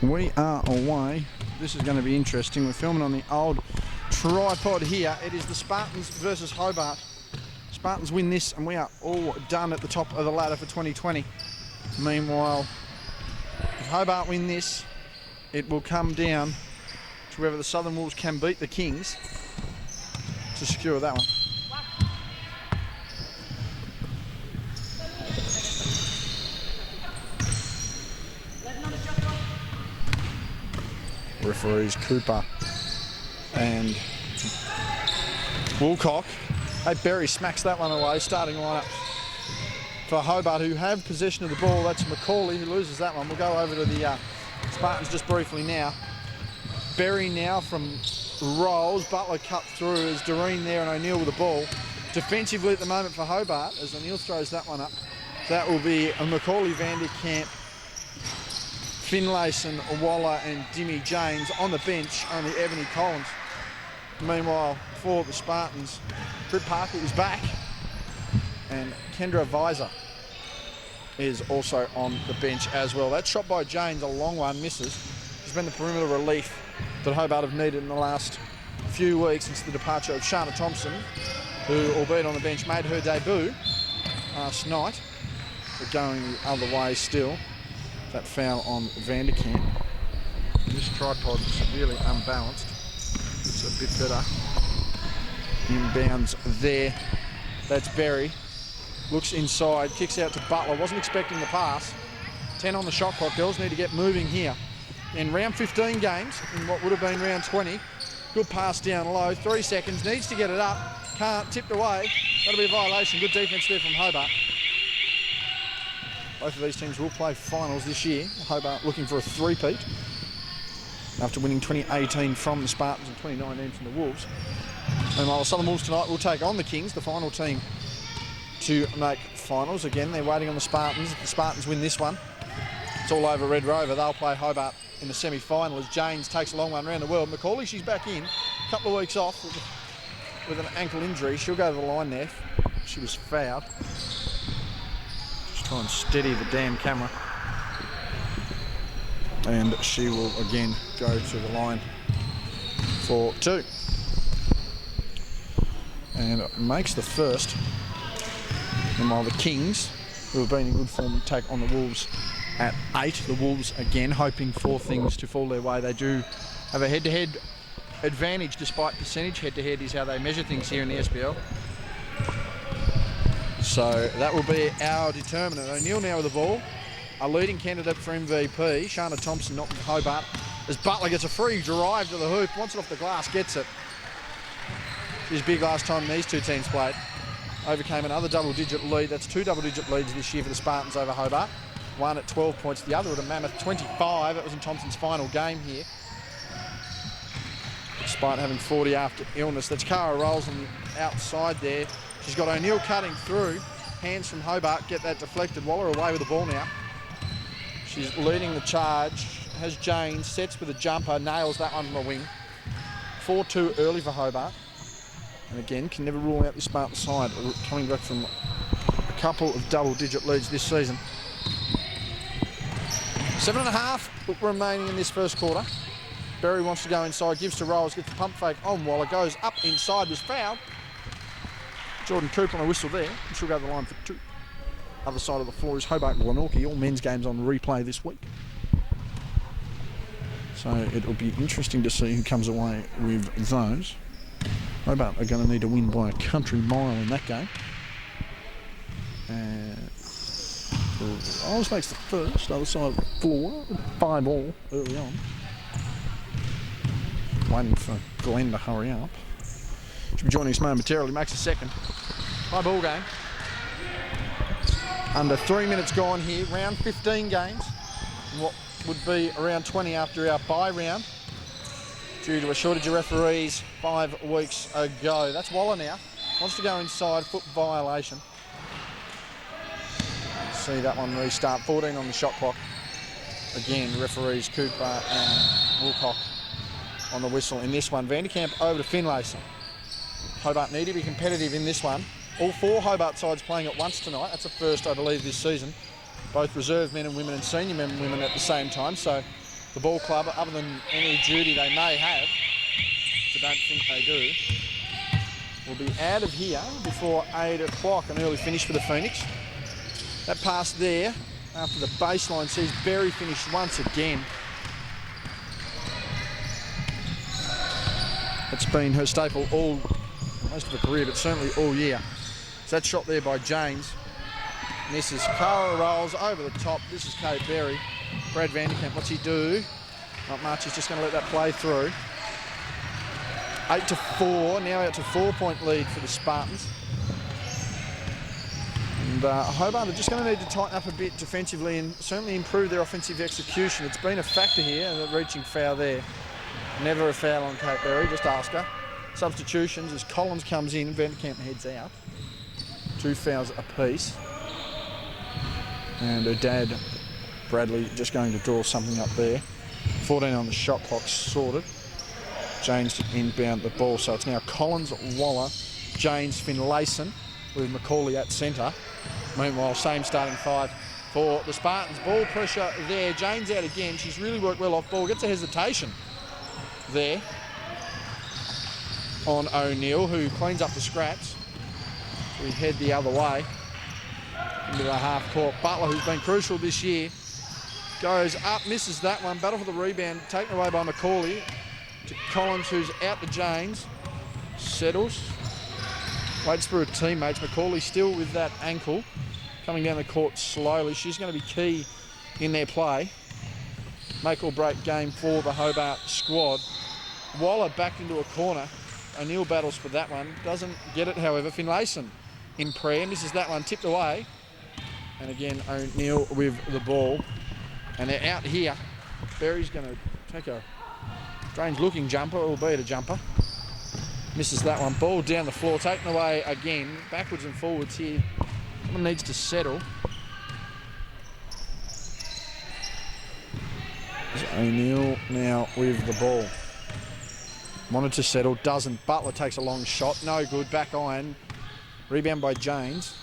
We are away. This is going to be interesting. We're filming on the old tripod here. It is the Spartans versus Hobart. Spartans win this and we are all done at the top of the ladder for 2020. Meanwhile, if Hobart win this, it will come down to whether the Southern Wolves can beat the Kings to secure that one. Referees Cooper and Woolcock. Hey, Berry smacks that one away. Starting lineup for Hobart, who have possession of the ball. That's Macaulay who loses that one. We'll go over to the Spartans just briefly now. Berry now from rolls. Butler cut through as Doreen there and O'Neill with the ball. Defensively at the moment for Hobart as O'Neill throws that one up. That will be a Macaulay, Vanderkamp, Finlayson, Waller and Dimmy James on the bench, only Ebony Collins. Meanwhile, for the Spartans, Britt Parker is back and Kendra Visor is also on the bench as well. That shot by James, a long one, misses. Has been the perimeter relief that Hobart have needed in the last few weeks since the departure of Shana Thompson, who, albeit on the bench, made her debut last night, but going the other way still. That foul on Vanderkamp. This tripod's severely unbalanced. It's a bit better. Inbounds there. That's Berry. Looks inside, kicks out to Butler. Wasn't expecting the pass. 10 on the shot clock. Girls need to get moving here. In round 15 games, in what would have been round 20, good pass down low. 3 seconds, needs to get it up. Can't, tipped away. That'll be a violation. Good defence there from Hobart. Both of these teams will play finals this year. Hobart looking for a three-peat after winning 2018 from the Spartans and 2019 from the Wolves. And while the Southern Wolves tonight will take on the Kings, the final team to make finals. Again, they're waiting on the Spartans. If the Spartans win this one, it's all over Red Rover. They'll play Hobart in the semi-final as James takes a long one around the world. Macaulay, she's back in. A couple of weeks off with an ankle injury. She'll go to the line there. She was fouled. Try and steady the damn camera. And she will again go to the line for two. And makes the first. And while the Kings, who have been in good form, take on the Wolves at 8. The Wolves again hoping for things to fall their way. They do have a head-to-head advantage despite percentage. Head-to-head is how they measure things here in the SBL. So that will be our determinant. O'Neill now with the ball. A leading candidate for MVP. Shana Thompson not with Hobart. As Butler gets a free drive to the hoop. Wants it off the glass. Gets it. She's big last time these two teams played. Overcame another double-digit lead. That's 2 double-digit leads this year for the Spartans over Hobart. One at 12 points. The other at a mammoth 25. That was in Thompson's final game here. Despite having 40 after illness. That's Cara Rolls on the outside there. She's got O'Neill cutting through. Hands from Hobart get that deflected. Waller away with the ball now. She's leading the charge. Has Jane, sets with a jumper, nails that one from the wing. 4-2 early for Hobart. And again, can never rule out the Spartan side. Coming back from a couple of double-digit leads this season. 7.5 remaining in this first quarter. Berry wants to go inside, gives to Rolls, gets the pump fake on Waller, goes up inside, was fouled. Jordan Cooper on a whistle there, and she'll go to the line for two. Other side of the floor is Hobart and Glenorchy, all men's games on replay this week. So it'll be interesting to see who comes away with those. Hobart are going to need to win by a country mile in that game. Rolls makes the first, other side of the floor, 5-all early on. Waiting for Glenn to hurry up. She'll be joining us momentarily, makes a second. High ball game. Under 3 minutes gone here, round 15 games. What would be around 20 after our bye round, due to a shortage of referees 5 weeks ago. That's Waller now. Wants to go inside, foot violation. See that one restart, 14 on the shot clock. Again, referees Cooper and Woolcock on the whistle in this one. Vanderkamp over to Finlayson. Hobart need to be competitive in this one. All 4 Hobart sides playing at once tonight. That's the first, I believe, this season. Both reserve men and women and senior men and women at the same time. So the ball club, other than any duty they may have, which I don't think they do, will be out of here before 8 o'clock. An early finish for the Phoenix. That pass there after the baseline sees Berry finish once again. It's been her staple most of her career, but certainly all year. So that shot there by James. Misses. Cara rolls over the top. This is Kate Berry. Brad Vanderkamp, what's he do? Not much. He's just going to let that play through. 8-4. Now out to 4-point lead for the Spartans. And Hobart are just going to need to tighten up a bit defensively and certainly improve their offensive execution. It's been a factor here, the reaching foul there. Never a foul on Kate Berry, just ask her. Substitutions as Collins comes in, Vanderkamp heads out. 2 fouls apiece. And her dad, Bradley, just going to draw something up there. 14 on the shot clock, sorted. James to inbound the ball, so it's now Collins, Waller, James, Finlayson with Macaulay at centre. Meanwhile, same starting 5 for the Spartans. Ball pressure there, James out again. She's really worked well off ball, gets a hesitation there on O'Neill, who cleans up the scraps. So we head the other way into the half court. Butler, who's been crucial this year, goes up, misses that one. Battle for the rebound, taken away by Macaulay. To Collins, who's out to James. Settles. Waits for her teammates. Macaulay still with that ankle. Coming down the court slowly. She's going to be key in their play. Make or break game for the Hobart squad. Waller backed into a corner. O'Neill battles for that one. Doesn't get it, however. Finlayson in prayer. Misses that one. Tipped away. And again, O'Neill with the ball. And they're out here. Berry's going to take a strange-looking jumper, albeit a jumper. Misses that one. Ball down the floor. Taken away again. Backwards and forwards here. Someone needs to settle. O'Neill now with the ball. Wanted to settle, doesn't. Butler takes a long shot, no good. Back iron. Rebound by James.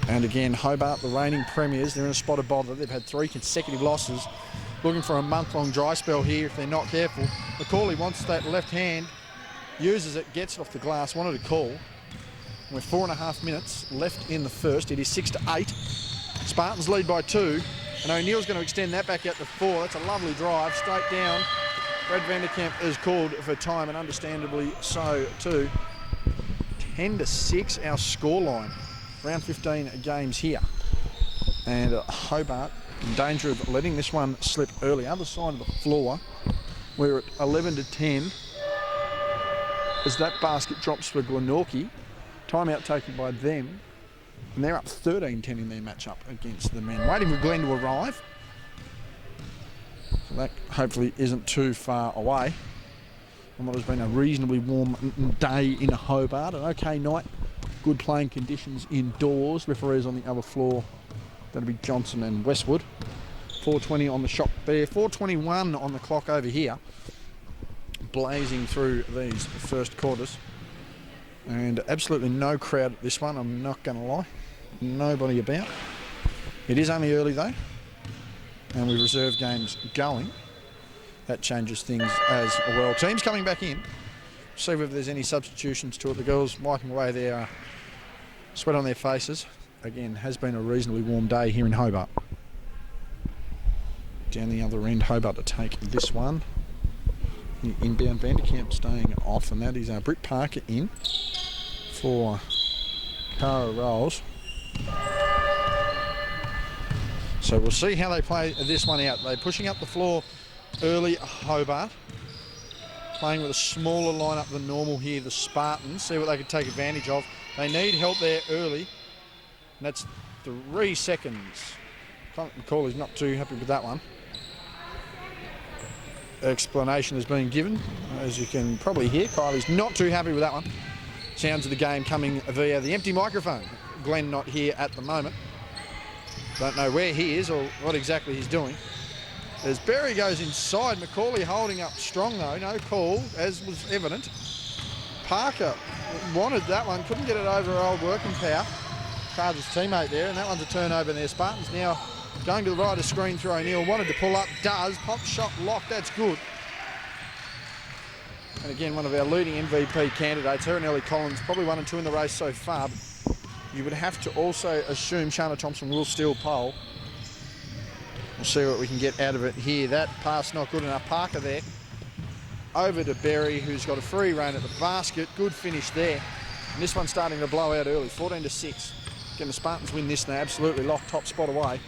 And again, Hobart, the reigning premiers, they're in a spot of bother. They've had 3 consecutive losses. Looking for a month-long dry spell here if they're not careful. Macaulay wants that left hand, uses it, gets it off the glass, wanted a call. With 4.5 minutes left in the first, it is 6-8. Spartans lead by 2. And O'Neill's going to extend that back out to 4. That's a lovely drive, straight down. Brad Vanderkamp is called for time, and understandably so too. 10-6, our scoreline. Round 15 games here. And Hobart in danger of letting this one slip early. Other side of the floor, we're at 11-10. As that basket drops for Glenorchy. Timeout taken by them. And they're up 13-10 in their matchup against the men. Waiting for Glenn to arrive. So that hopefully isn't too far away. And what has been a reasonably warm day in Hobart. An okay night. Good playing conditions indoors. Referees on the other floor. That'll be Johnson and Westwood. 4:20 on the shot there. 4:21 on the clock over here. Blazing through these first quarters. And absolutely no crowd at this one, I'm not going to lie. Nobody about. It is only early though. And we reserve games going. That changes things as well. Teams coming back in. See whether there's any substitutions to it. The girls wiping away their sweat on their faces. Again, has been a reasonably warm day here in Hobart. Down the other end, Hobart to take this one. The inbound, Vanderkamp staying off, and that is Britt Parker in for Cara Rolls. So we'll see how they play this one out. They're pushing up the floor early, Hobart. Playing with a smaller lineup than normal here, the Spartans. See what they can take advantage of. They need help there early. And that's 3 seconds. Macaulay's not too happy with that one. Explanation has been given. As you can probably hear, Kylie's not too happy with that one. Sounds of the game coming via the empty microphone. Glenn not here at the moment. Don't know where he is or what exactly he's doing. As Berry goes inside, Macaulay holding up strong though, no call, as was evident. Parker wanted that one, couldn't get it over her old working power. Charges teammate there, and that one's a turnover there. Spartans now Going to the right of screen through O'Neill. Wanted to pull up. Does. Pop shot locked. That's good. And again, one of our leading MVP candidates, her and Ellie Collins, probably 1 and 2 in the race so far. But you would have to also assume Shana Thompson will steal pole. We'll see what we can get out of it here. That pass not good enough. Parker there. Over to Berry, who's got a free rein at the basket. Good finish there. And this one's starting to blow out early, 14-6. Again, the Spartans win this and they absolutely lock top spot away.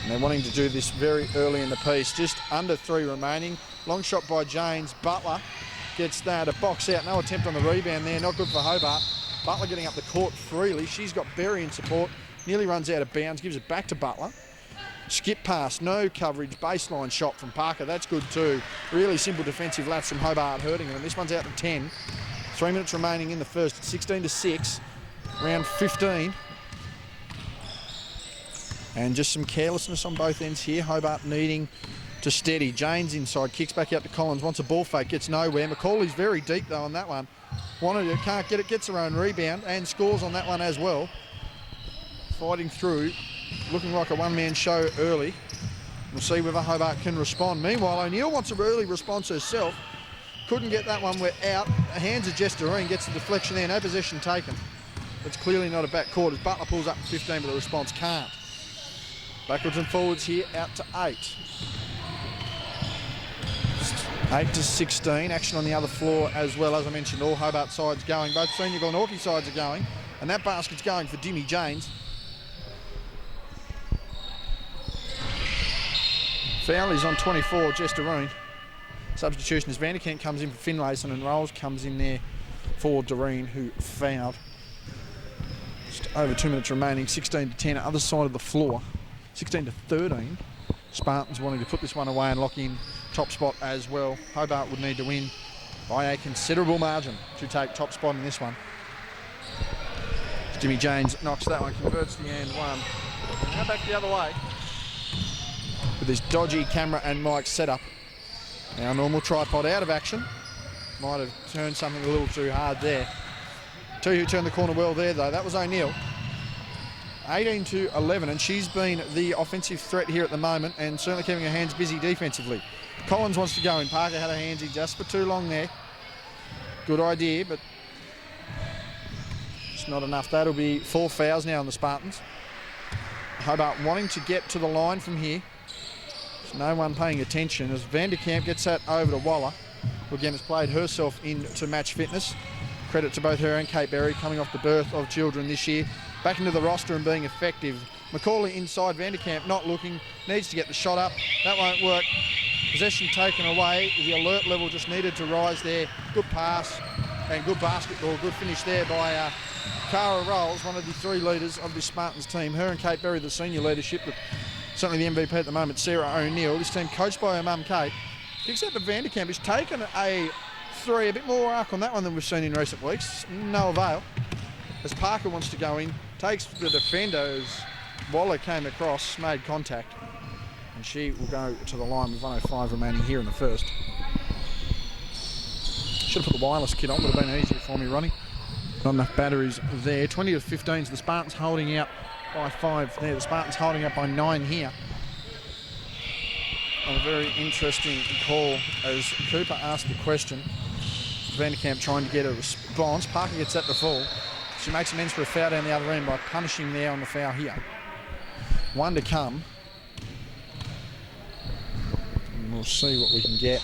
And they're wanting to do this very early in the piece. Just under 3 remaining. Long shot by James. Butler gets that. A box out. No attempt on the rebound there. Not good for Hobart. Butler getting up the court freely. She's got Berry in support. Nearly runs out of bounds. Gives it back to Butler. Skip pass, no coverage, baseline shot from Parker. That's good too. Really simple defensive lapse from Hobart hurting them. And this one's out to 10. 3 minutes remaining in the first. 16-6. Round 15. And just some carelessness on both ends here. Hobart needing to steady. Janes inside, kicks back out to Collins. Wants a ball fake, gets nowhere. McCauley's very deep though on that one. Wanted it, can't get it, gets her own rebound and scores on that one as well. Fighting through. Looking like a one-man show early. We'll see whether Hobart can respond. Meanwhile, O'Neill wants an early response herself. Couldn't get that one. We're out. Hands of Jess Doreen, gets the deflection there. No possession taken. It's clearly not a back court as Butler pulls up 15, but the response can't. Backwards and forwards here, out to 8. 8-16. Action on the other floor as well. As I mentioned, all Hobart sides going. Both senior Glenorchy sides are going. And that basket's going for Dimmy Janes. Foul is on 24, Jess Doreen. Substitution as Vanderkamp comes in for Finlayson and Rolls comes in there for Doreen, who fouled. Just over 2 minutes remaining, 16-10, other side of the floor. 16-13. Spartans wanting to put this one away and lock in top spot as well. Hobart would need to win by a considerable margin to take top spot in this one. Jimmy Janes knocks that one, converts the and one. Now back the other way. With this dodgy camera and mic setup. Now normal tripod out of action. Might have turned something a little too hard there. Tell you who turned the corner well there though, that was O'Neill. 18-11, and she's been the offensive threat here at the moment and certainly keeping her hands busy defensively. Collins wants to go in. Parker had her hands in just for too long there. Good idea, but it's not enough. That'll be 4 fouls now on the Spartans. Hobart wanting to get to the line from here. There's no one paying attention as Vanderkamp gets that over to Waller, who again has played herself into match fitness. Credit to both her and Kate Berry coming off the birth of children this year. Back into the roster and being effective. McCauley inside, Vanderkamp not looking, needs to get the shot up. That won't work. Possession taken away. The alert level just needed to rise there. Good pass and good basketball. Good finish there by Cara Rolls, one of the 3 leaders of this Spartans team. Her and Kate Berry, the senior leadership, but certainly the MVP at the moment, Sarah O'Neill. This team coached by her mum, Kate. Kicks out to Vanderkamp. He's taken a 3, a bit more arc on that one than we've seen in recent weeks. No avail. As Parker wants to go in, takes the defender as Waller came across, made contact. And she will go to the line with 1:05 remaining here in the first. Should have put the wireless kit on, would have been easier for me, Ronnie. Not enough batteries there. 20-15, the Spartans holding out by 5 there. The Spartans holding up by 9 here. On a very interesting call as Cooper asked the question. Vanderkamp trying to get a response. Parker gets that to fall. She makes amends for a foul down the other end by punishing there on the foul here. 1 to come. And we'll see what we can get.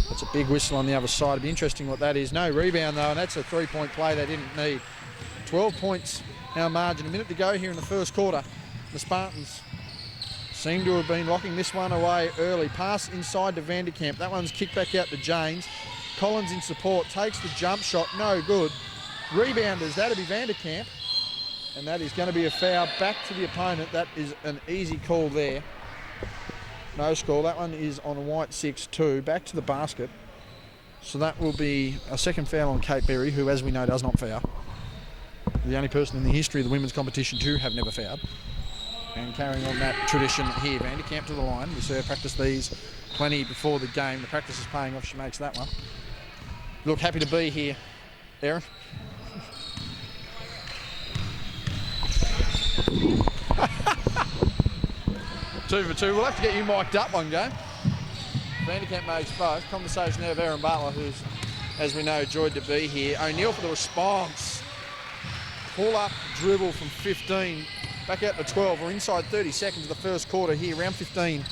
That's a big whistle on the other side. It'll be interesting what that is. No rebound though, and that's a 3-point play they didn't need. 12 points our margin. A minute to go here in the first quarter. The Spartans seem to have been locking this one away early. Pass inside to Vanderkamp. That one's kicked back out to Janes. Collins in support, takes the jump shot, no good. Rebounders, that'll be Vanderkamp. And that is going to be a foul back to the opponent. That is an easy call there. No score, that one is on white 6-2, back to the basket. So that will be a second foul on Kate Berry, who as we know does not foul. The only person in the history of the women's competition to have never fouled. And carrying on that tradition here, Vanderkamp to the line. We see her practice these plenty before the game. The practice is paying off, she makes that one. Look, happy to be here, Aaron. 2 for 2. We'll have to get you mic'd up one game. Vanderkamp makes both. Conversation there of Aaron Butler, who's, as we know, joyed to be here. O'Neill for the response. Pull up dribble from 15. Back out to 12. We're inside 30 seconds of the first quarter here. Round 15,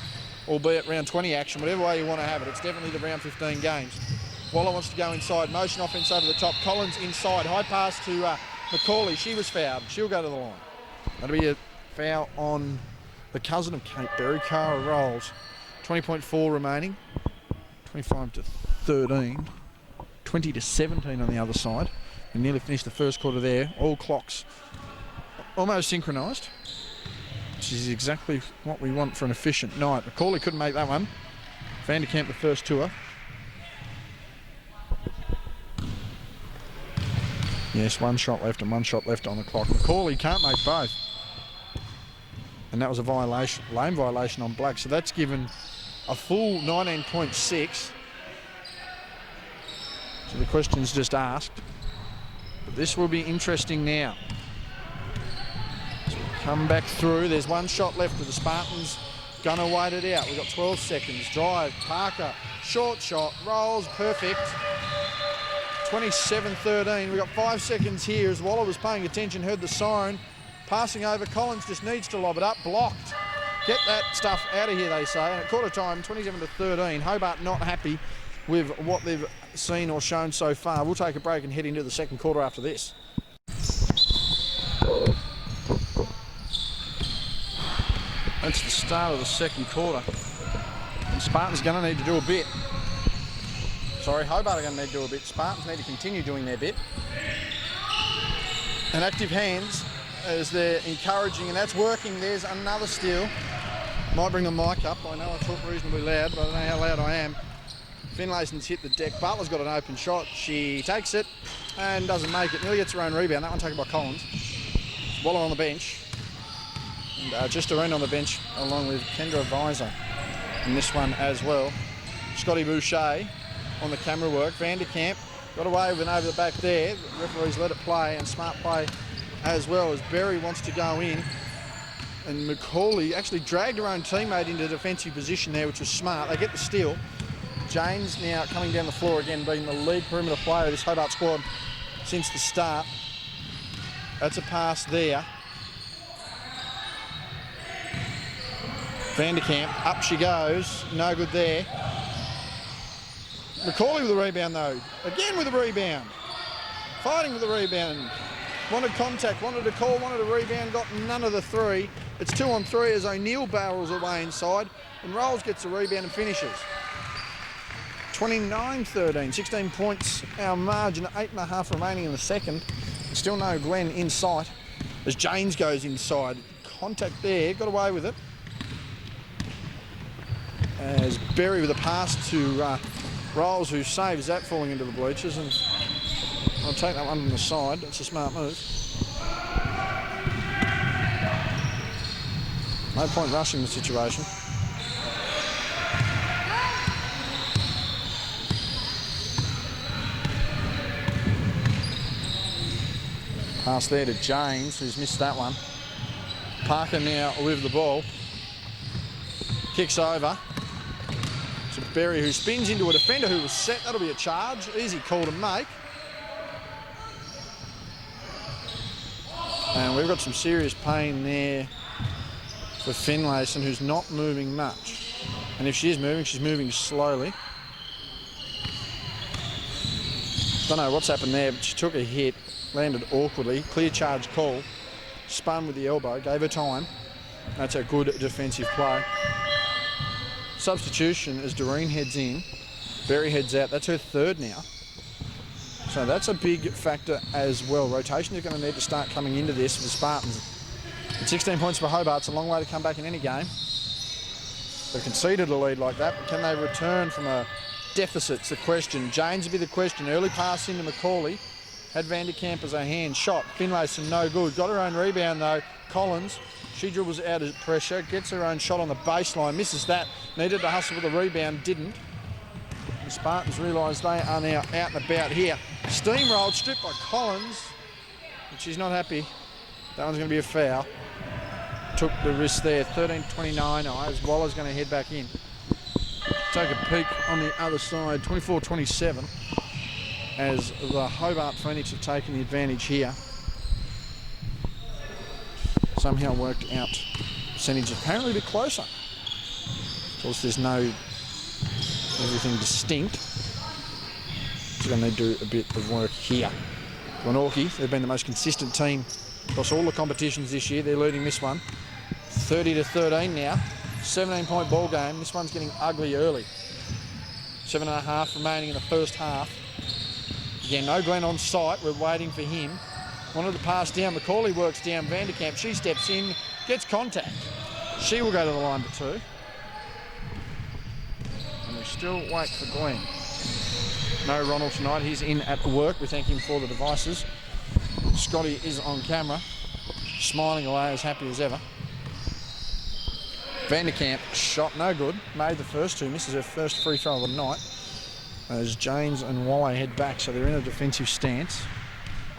albeit round 20 action. Whatever way you want to have it. It's definitely the round 15 games. Waller wants to go inside. Motion offense over the top. Collins inside. High pass to Macaulay. She was fouled. She'll go to the line. That'll be a foul on the cousin of Kate Berry, Cara Rolls. 20.4 remaining. 25 to 13. 20 to 17 on the other side. We nearly finished the first quarter there. All clocks almost synchronised, which is exactly what we want for an efficient night. Macaulay couldn't make that one. Vanderkamp the first tour. Yes, 1 shot left and 1 shot left on the clock. Macaulay can't make both. And that was a violation, lane violation on Black. So that's given a full 19.6. So the question's just asked. But this will be interesting now. So we come back through. There's 1 shot left for the Spartans. Gonna wait it out. We've got 12 seconds. Drive, Parker, short shot, rolls, perfect. 27-13. We've got 5 seconds here as Waller was paying attention, heard the siren. Passing over, Collins just needs to lob it up, blocked. Get that stuff out of here, they say. And at quarter time, 27-13. Hobart not happy with what they've seen or shown so far. We'll take a break and head into the second quarter after this. That's the start of the second quarter. And Spartans are going to need to do a bit. Sorry, Hobart are going to need to do a bit. Spartans need to continue doing their bit. And active hands as they're encouraging, and that's working. There's another steal. Might bring the mic up. I know I talk reasonably loud, but I don't know how loud I am. Finlayson's hit the deck. Butler's got an open shot. She takes it and doesn't make it. Nearly gets her own rebound. That one taken by Collins. Waller on the bench. And just around on the bench along with Kendra Visor in this one as well. Scotty Boucher on the camera work. Vanderkamp got away with an over the back there. The referees let it play, and smart play as well as Berry wants to go in. And Macaulay actually dragged her own teammate into defensive position there, which was smart. They get the steal. James now coming down the floor again, being the lead perimeter player of this Hobart squad since the start. That's a pass there. Vanderkamp, up she goes. No good there. Macaulay with the rebound though. Again with the rebound. Fighting with the rebound. Wanted contact, wanted a call, wanted a rebound, got none of the three. It's 2 on 3 as O'Neill barrels away inside and Rolls gets the rebound and finishes. 29-13, 16 points our margin, 8.5 remaining in the second. Still no Glenn in sight as James goes inside. Contact there, got away with it. As Berry with a pass to Rolls, who saves that falling into the bleachers, and I'll take that one from the side. That's a smart move. No point rushing the situation. Pass there to James, who's missed that one. Parker now with the ball. Kicks over to Berry, who spins into a defender who was set. That'll be a charge. Easy call to make. And we've got some serious pain there for Finlayson, who's not moving much. And if she is moving, she's moving slowly. Don't know what's happened there, but she took a hit, landed awkwardly. Clear charge call. Spun with the elbow, gave her time. That's a good defensive play. Substitution as Doreen heads in. Berry heads out. That's her third now. So that's a big factor as well. Rotation is going to need to start coming into this for the Spartans. At 16 points for Hobart, it's a long way to come back in any game. They've conceded a lead like that, but can they return from a deficit? It's the question. James would be the question. Early pass into Macaulay. Had Vanderkamp as her hand. Shot. Finlayson no good. Got her own rebound though. Collins. She dribbles out of pressure. Gets her own shot on the baseline. Misses that. Needed to hustle with a rebound. Didn't. The Spartans realise they are now out and about here. Steamrolled. Stripped by Collins. And she's not happy. That one's going to be a foul. took the risk there. 13-29. As Waller's going to head back in. Take a peek on the other side. 24-27. As the Hobart Phoenix have taken the advantage here. Somehow worked out percentage apparently a bit closer. Of course, there's no everything distinct. So going to need to do a bit of work here. Glenorchy, they've been the most consistent team across all the competitions this year. They're leading this one 30-13 now. 17-point ball game. This one's getting ugly early. 7.5 remaining in the first half. Again, no Glenn on site. We're waiting for him. Wanted to pass down. Macaulay works down. Vanderkamp, she steps in, gets contact. She will go to the line for 2. And we still wait for Glenn. No Ronald tonight. He's in at work. We thank him for the devices. Scotty is on camera, smiling away, as happy as ever. Vanderkamp shot no good. Made the first 2. Misses her first free throw of the night. As James and Waller head back, so they're in a defensive stance.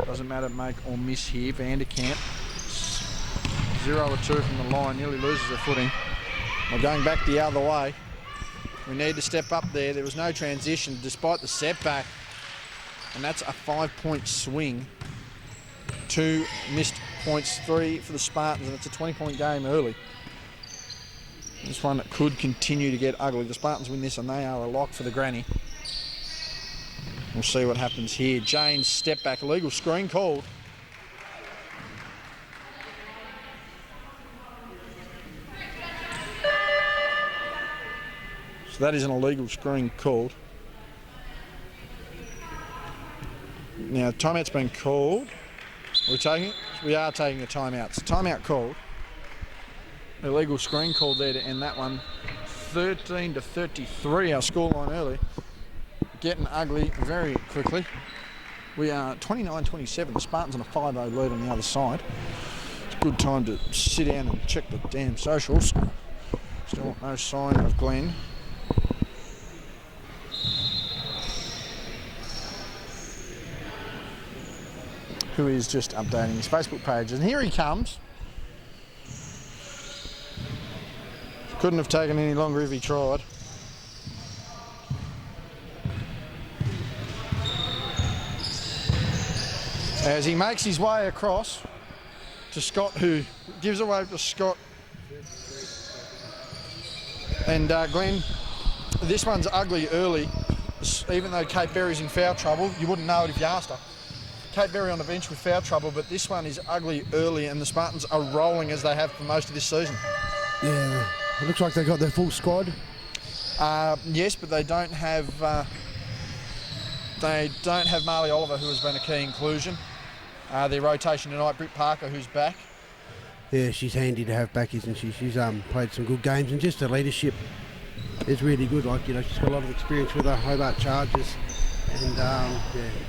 Doesn't matter make or miss here. Vanderkamp 0 of 2 from the line. Nearly loses her footing. We're going back the other way. We need to step up there. There was no transition despite the setback. And that's a 5-point swing. 2 missed points, 3 for the Spartans, and it's a 20-point game early. This one could continue to get ugly. The Spartans win this and they are a lock for the granny. We'll see what happens here. Jane's step back, illegal screen called. So that is an illegal screen called. Now, timeout's been called. Are we taking it? We are taking a timeout. It's a timeout called. Illegal screen called there to end that one. 13-33, our scoreline early. Getting ugly very quickly. We are 29-27. The Spartans on a 5-0 lead on the other side. It's a good time to sit down and check the damn socials. Still no sign of Glenn. Who is just updating his Facebook page. And here he comes. Couldn't have taken any longer if he tried. As he makes his way across to Scott, who gives away to Scott. And Glenn, this one's ugly early. Even though Kate Berry's in foul trouble, you wouldn't know it if you asked her. Kate Berry on the bench with foul trouble, but this one is ugly early and the Spartans are rolling as they have for most of this season. Yeah, it looks like they got their full squad. Yes, but they don't have Marley Oliver, who has been a key inclusion. Their rotation tonight, Britt Parker, who's back. Yeah, she's handy to have back, isn't she? She's played some good games, and just her leadership is really good. Like, you know, she's got a lot of experience with her Hobart Chargers. And yeah,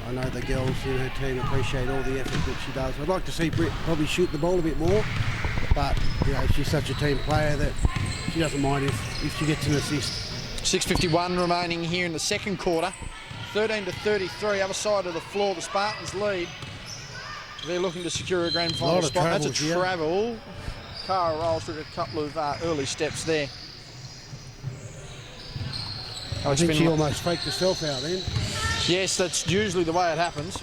I know the girls in her team appreciate all the effort that she does. I'd like to see Britt probably shoot the ball a bit more, but you know, she's such a team player that she doesn't mind if she gets an assist. 6:51 remaining here in the second quarter. 13-33, other side of the floor, the Spartans lead. They're looking to secure a grand final spot. That's a travel. Cara rolls took a couple of early steps there. I think she almost faked herself out then. Yes, that's usually the way it happens.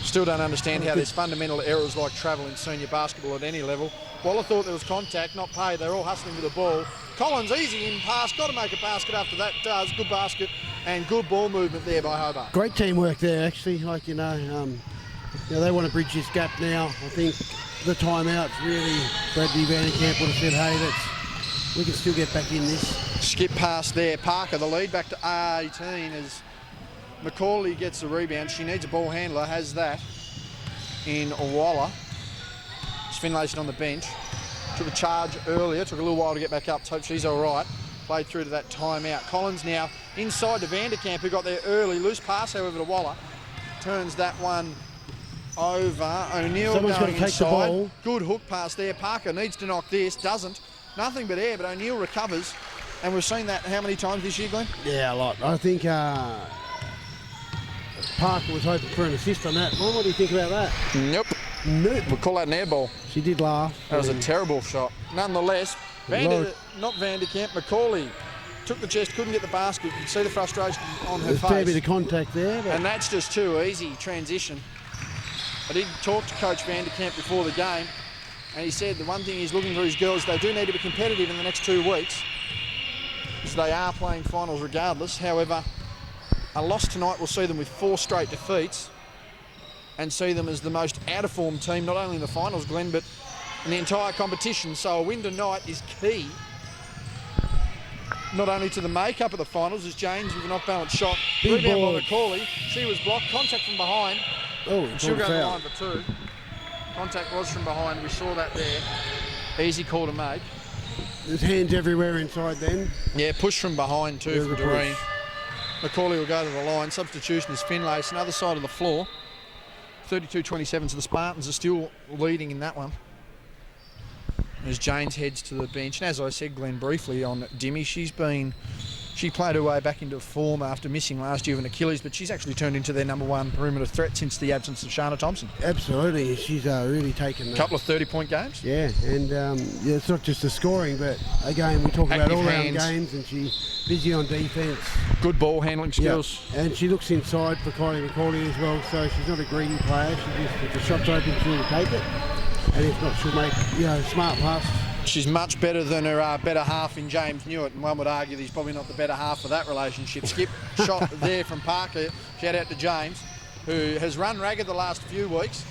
Still don't understand how there's fundamental errors like travel in senior basketball at any level. Waller thought there was contact, not paid. They're all hustling for the ball. Collins, easy in pass, got to make a basket after that. Does, good basket and good ball movement there by Hobart. Great teamwork there, actually. Like, you know, they want to bridge this gap now. I think the timeout's really, Bradley Vanderkamp would have said, hey, we can still get back in this. Skip pass there. Parker, the lead back to 18 as Macaulay gets the rebound. She needs a ball handler, has that in Waller. Finlayson on the bench. Took a charge earlier, took a little while to get back up. Hope she's all right. Played through to that timeout. Collins now inside to Vanderkamp, who got there early. Loose pass, however, to Waller. Turns that one over. O'Neill going inside. Good hook pass there. Parker needs to knock this. Doesn't. Nothing but air, but O'Neill recovers. And we've seen that how many times this year, Glenn? Yeah, a lot. I think Parker was hoping for an assist on that. Well, what do you think about that? Nope. We'll call that an air ball. She did laugh. That was a terrible shot. Nonetheless, not Vanderkamp, Macaulay took the chest, couldn't get the basket. You can see the frustration on her face. There's a fair bit of contact there. And that's just too easy, transition. I did talk to Coach Vanderkamp before the game, and he said the one thing he's looking for his girls, they do need to be competitive in the next 2 weeks, because they are playing finals regardless. However, a loss tonight will see them with 4 straight defeats and see them as the most out-of-form team, not only in the finals, Glenn, but in the entire competition. So a win tonight is key, not only to the makeup of the finals, as James with an off-balance shot. Big Rebound by board. Macaulay. She was blocked. Contact from behind. Oh, She'll go to the foul. line for 2. Contact was from behind. We saw that there. Easy call to make. There's hands everywhere inside then. Yeah, push from behind too There's from a Doreen. push. Macaulay will go to the line. Substitution is Finlace, another side of the floor. 32-27, so the Spartans are still leading in that one. As Janes heads to the bench. And as I said, Glenn, briefly on Dimmy, she played her way back into form after missing last year with an Achilles, but she's actually turned into their #1 perimeter threat since the absence of Shana Thompson. Absolutely, she's really taken A couple of 30-point games. Yeah, and yeah, it's not just the scoring, but again, we talk about Active all-round hands. games, and she's busy on defence. Good ball handling skills. Yeah. And she looks inside for Kylie Macaulay as well, so she's not a greedy player. She just, if the shot's open, she'll take it, and if not, she'll make smart passes. She's much better than her better half in James Newitt, and one would argue that he's probably not the better half of that relationship. Skip shot there from Parker. Shout out to James, who has run ragged the last few weeks.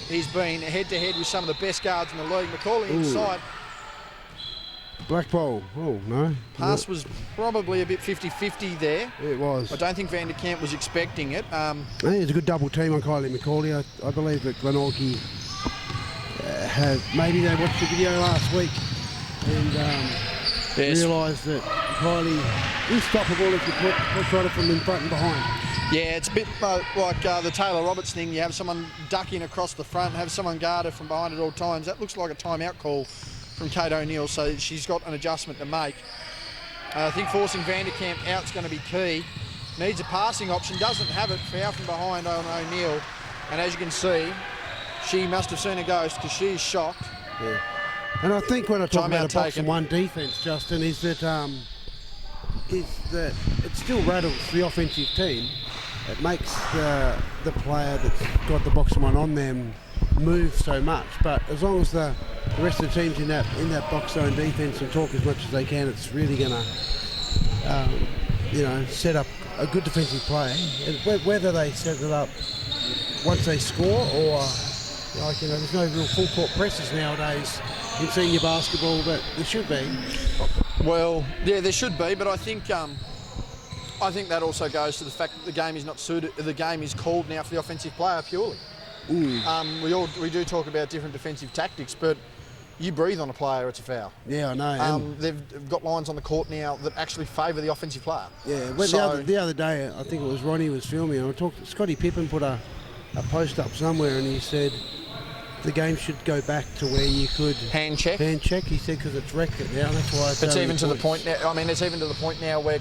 He's been head-to-head with some of the best guards in the league. Macaulay inside. Black ball. Oh, no. Pass was probably a bit 50-50 there. It was. I don't think Vanderkamp was expecting it. I think it's a good double team on Kylie Macaulay. I believe that Glenorchy maybe they watched the video last week and realised that Kylie is stoppable if you put it from in front and behind. Yeah, it's a bit like the Taylor Roberts thing. You have someone ducking across the front, have someone guard her from behind at all times. That looks like a timeout call from Kate O'Neill, so she's got an adjustment to make. I think forcing Vanderkamp out is going to be key. Needs a passing option, doesn't have it. Foul from behind on O'Neill, and as you can see, she must have seen a ghost because she's shocked. Yeah. And I think when I talk about a box taken. and one defence, Justin, is that it still rattles the offensive team. It makes the player that's got the box and one on them move so much. But as long as the rest of the team's in that box zone defence and talk as much as they can, it's really going to set up a good defensive play. And whether they set it up once they score or there's no real full court presses nowadays in senior basketball, but there should be. Well, yeah, there should be, but I think that also goes to the fact that the game is not suited. The game is called now for the offensive player purely. We do talk about different defensive tactics, but you breathe on a player, it's a foul. Yeah, I know. They've got lines on the court now that actually favour the offensive player. Yeah, well, the other day, I think it was Ronnie was filming, and Scotty Pippen put a post up somewhere, and he said the game should go back to where you could hand check. He said, because it's wrecked it now. That's why it's even to the point now. I mean, it's even to the point now where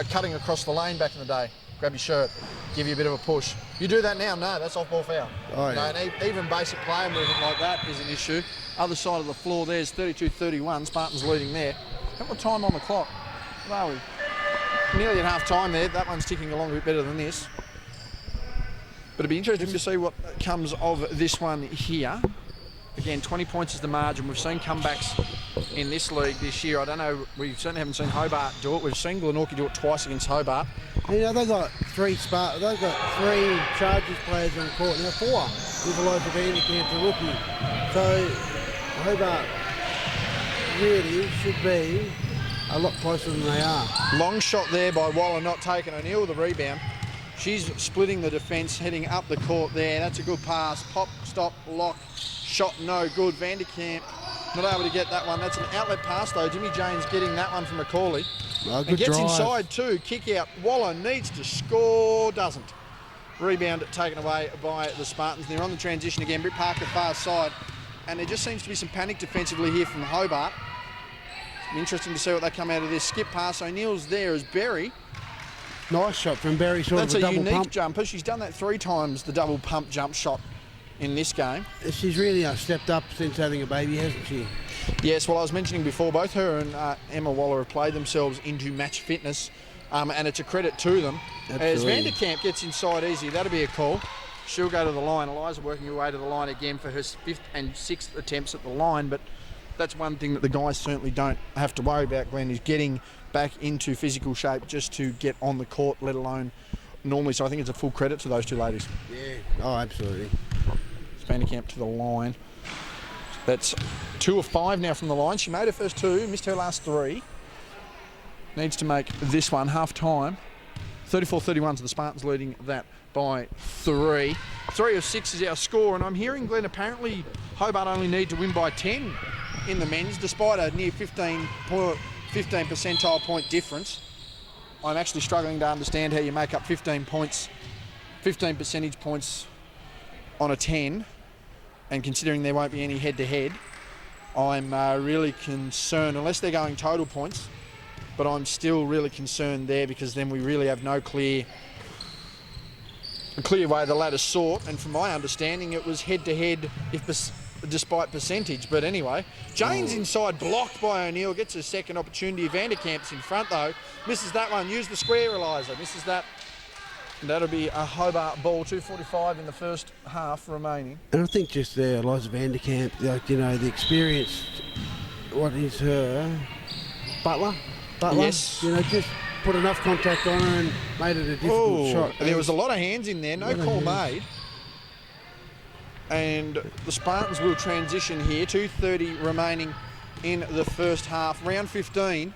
cutting across the lane back in the day, grab your shirt, give you a bit of a push. You do that now, no, that's off-ball foul. Oh, yeah. And even basic player movement like that is an issue. Other side of the floor, there's 32-31. Spartans leading there. How much time on the clock? What are we? Nearly at half time there. That one's ticking along a bit better than this. But it'd be interesting to see what comes of this one here. Again, 20 points is the margin. We've seen comebacks in this league this year. I don't know, we certainly haven't seen Hobart do it. We've seen Glenorchy do it twice against Hobart. They've got three Chargers players on the court now, 4 with the likes of Vanderkamp and rookie. So Hobart really should be a lot closer than they are. Long shot there by Waller, not taken. O'Neill with the rebound. She's splitting the defence, heading up the court there. That's a good pass. Pop, stop, lock. Shot no good. Vanderkamp not able to get that one. That's an outlet pass though. Jimmy James getting that one from Macaulay. Oh, and gets drive. inside too. Kick out. Waller needs to score. Doesn't. Rebound taken away by the Spartans. They're on the transition again. Britt Parker far side. And there just seems to be some panic defensively here from Hobart. It's interesting to see what they come out of this. Skip pass. O'Neill's there as Berry. Nice shot from Berry, That's of a double unique pump. jumper. She's done that 3 times, the double pump jump shot in this game. She's really stepped up since having a baby, hasn't she? Yes, well, I was mentioning before, both her and Emma Waller have played themselves into match fitness, and it's a credit to them. Absolutely. As Vanderkamp gets inside easy, that'll be a call. She'll go to the line. Eliza working her way to the line again for her 5th and 6th attempts at the line, but that's one thing that the guys certainly don't have to worry about, Glenn, is getting back into physical shape just to get on the court, let alone normally. So I think it's a full credit to those two ladies. Yeah. Oh, absolutely. Vanderkamp to the line. That's 2 of 5 now from the line. She made her first 2, missed her last 3. Needs to make this one half time. 34-31 to the Spartans, leading that by 3. 3 of 6 is our score, and I'm hearing, Glenn, apparently Hobart only need to win by 10 in the men's, despite a near 15 percentile point difference. I'm actually struggling to understand how you make up 15 percentage points on a 10, and considering there won't be any head-to-head, I'm really concerned, unless they're going total points, but I'm still really concerned there, because then we really have no clear way the ladder's sought, and from my understanding it was head-to-head despite percentage. But anyway, Jane's inside, blocked by O'Neill, gets a second opportunity. Vanderkamp's in front though, misses that one. Use the square, Eliza, misses that. And that'll be a Hobart ball. 2:45 in the first half remaining. And I think just there, Eliza Vanderkamp, like, you know, the experience, what is her? Butler? Yes. You know, just put enough contact on her and made it a difficult shot. There was a lot of hands in there, no call made. And the Spartans will transition here. 2:30 remaining in the first half. Round 15.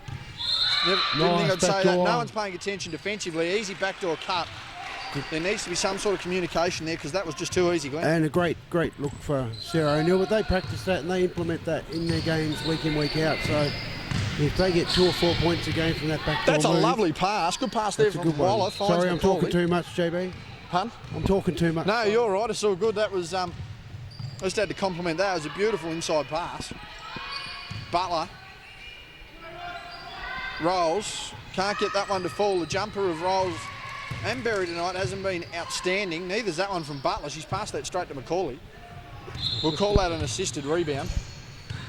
Didn't think I'd say that. No one's paying attention defensively. Easy backdoor cut. There needs to be some sort of communication there, because that was just too easy, Glenn. And a great look for Sarah O'Neill. But they practice that and they implement that in their games week in, week out. So if they get 2 or 4 points a game from that backdoor That's a move, lovely pass. Good pass there from Waller. Sorry, I'm talking too much, JB. Hun? I'm talking too much. No, you're right. It's all good. That was, I just had to compliment that. It was a beautiful inside pass. Butler rolls. Can't get that one to fall. The jumper of Rolls and Berry tonight hasn't been outstanding. Neither's that one from Butler. She's passed that straight to Macaulay. We'll call that an assisted rebound.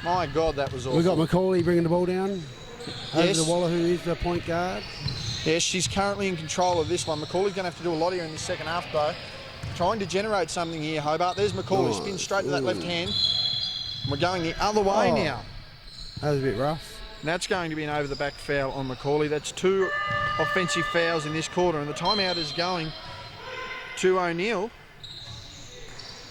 My God, that was awful. We've got Macaulay bringing the ball down over Yes. to Waller, who is the point guard. Yes, she's currently in control of this one. Macaulay's going to have to do a lot here in the second half, though. Trying to generate something here, Hobart. There's Macaulay. Spins straight to that left hand. We're going the other way now. That was a bit rough. And that's going to be an over-the-back foul on Macaulay. That's 2 offensive fouls in this quarter, and the timeout is going to O'Neill,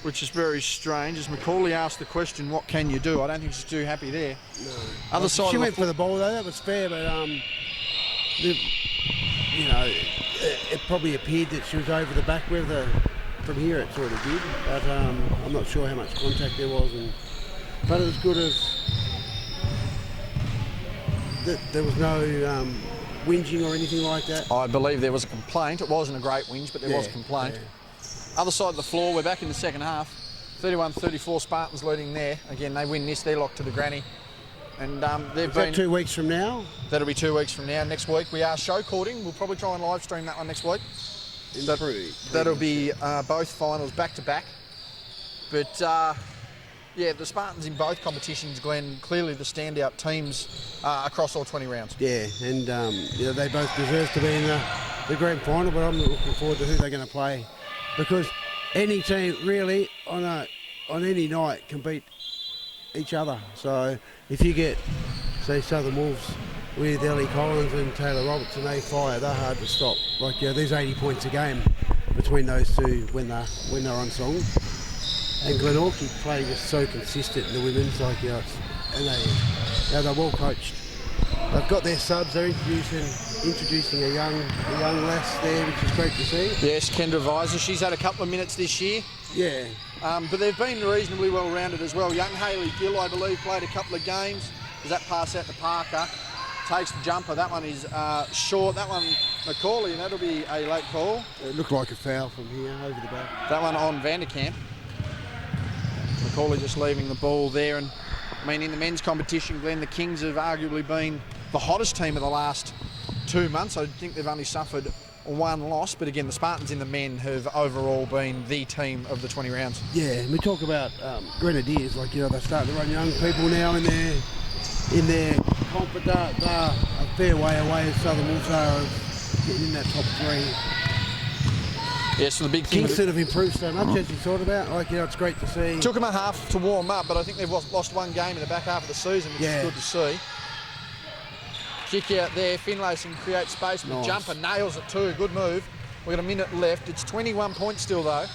which is very strange, as Macaulay asked the question, what can you do? I don't think she's too happy there. No. Other side she of went for the ball, though. That was fair, but, you know, it probably appeared that she was over the back. Whether from here it sort of did, but I'm not sure how much contact there was. But it was good as there was no whinging or anything like that. I believe there was a complaint. It wasn't a great whinge, but there was a complaint. Yeah. Other side of the floor, we're back in the second half. 31-34, Spartans leading there. Again, they win this, they're locked to the granny. And they've been... 2 weeks from now? That'll be 2 weeks from now. Next week we are show courting. We'll probably try and live stream that one next week. That'll be both finals back to back. But yeah, the Spartans in both competitions, Glenn, clearly the standout teams across all 20 rounds. Yeah, and you know, they both deserve to be in the grand final, but I'm looking forward to who they're going to play, because any team really on any night can beat each other. So if you get, say, Southern Wolves with Ellie Collins and Taylor Roberts and they fire, they're hard to stop. Like, yeah, there's 80 points a game between those two when they're on song. And Glenorchy play just so consistent in the women's, like, you know, and they're well coached. They've got their subs. They're introducing a young lass there, which is great to see. Yes, Kendra Visor. She's had a couple of minutes this year. Yeah. But they've been reasonably well rounded as well. Young Hayley Gill, I believe, played a couple of games. Does that pass out to Parker? Takes the jumper. That one is short. That one, Macaulay, and that'll be a late call. It looked like a foul from here over the back. That one on Vanderkamp. Macaulay just leaving the ball there. And I mean, in the men's competition, Glenn, the Kings have arguably been the hottest team of the last 2 months. I think they've only suffered one loss, but again, the Spartans in the men have overall been the team of the 20 rounds. Yeah, and we talk about Grenadiers, like, they're starting to run young people now in their comp, but they're a fair way away as Southern Wolves are of getting in that top 3. Yes, so the big thing. Kingston have improved so much, as you thought about. It's great to see. Took them a half to warm up, but I think they've lost one game in the back half of the season, which is good to see. Kick out there, Finlayson creates space, but jumper nails it too. Good move. We've got a minute left. It's 21 points still though.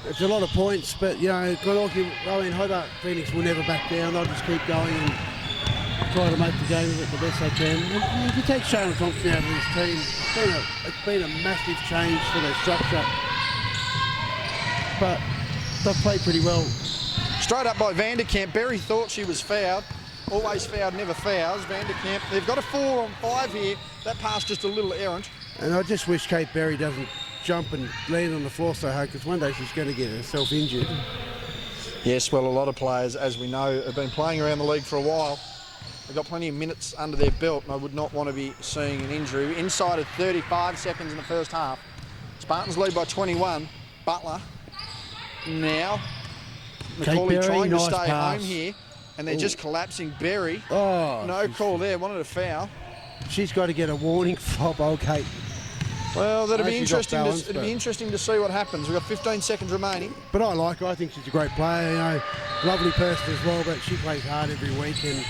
It's a lot of points, but Glenorchy, Hobart Phoenix will never back down. They'll just keep going and try to make the game of it the best they can. And if you take Shane Thompson out of this team, it's been a massive change for their structure. But they've played pretty well. Straight up by Vanderkamp. Berry thought she was fouled. Always fouled, never fouls. Vanderkamp, they've got a 4-on-5 here. That pass just a little errant. And I just wish Kate Berry doesn't jump and land on the floor so hard, because one day she's going to get herself injured. Yes, well, a lot of players, as we know, have been playing around the league for a while. They've got plenty of minutes under their belt, and I would not want to be seeing an injury. Inside of 35 seconds in the first half. Spartans lead by 21. Butler now. McCauley trying to stay home here, and they're just collapsing Berry. No call there, wanted a foul. She's got to get a warning fob, old Kate. Well, that'll be interesting. It'll be interesting to see what happens. We've got 15 seconds remaining. But I like her. I think she's a great player. Lovely person as well. But she plays hard every week, and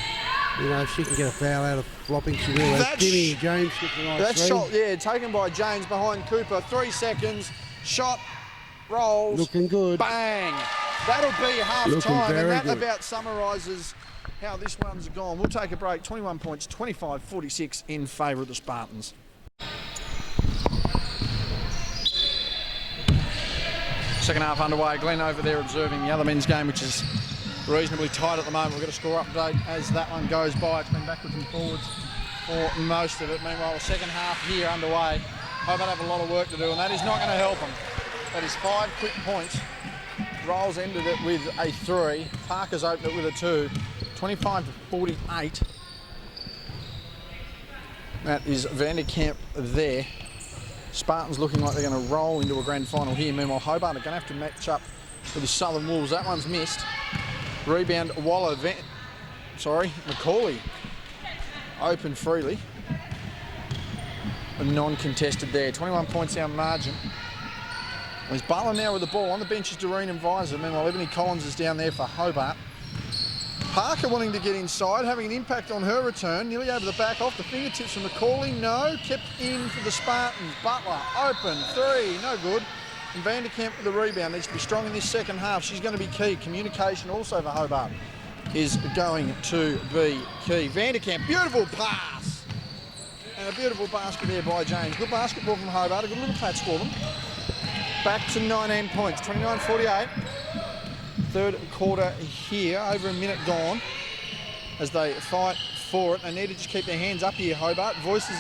if she can get a foul out of flopping, she will. Jimmy James gets a nice that shot, taken by James behind Cooper. 3 seconds. Shot, rolls. Looking good. Bang. That'll be half time, and that about summarises how this one's gone. We'll take a break. 21 points, 25-46 in favour of the Spartans. Second half underway. Glenn over there observing the other men's game, which is reasonably tight at the moment. We've got a score update as that one goes by. It's been backwards and forwards for most of it. Meanwhile, the second half here underway. Hobart have a lot of work to do, and that is not going to help them. That is 5 quick points. Rolls ended it with a 3. Parker's opened it with a 2. 25-48. That is Vanderkamp there. Spartans looking like they're going to roll into a grand final here. Meanwhile, Hobart are going to have to match up with the Southern Wolves. That one's missed. Rebound, Waller. McCauley. Open freely. A non-contested there. 21 points down margin. There's Butler now with the ball. On the bench is Doreen and Visor. Meanwhile, Ebony Collins is down there for Hobart. Parker wanting to get inside, having an impact on her return. Nearly over the back, off the fingertips from McCauley. No, kept in for the Spartans. Butler, open, 3, no good. And Vanderkamp with the rebound. Needs to be strong in this second half. She's going to be key. Communication also for Hobart is going to be key. Vanderkamp, beautiful pass. And a beautiful basket there by James. Good basketball from Hobart, a good little patch for them. Back to 19 points, 29-48. Third quarter here, over a minute gone as they fight for it. They need to just keep their hands up here, Hobart. Voices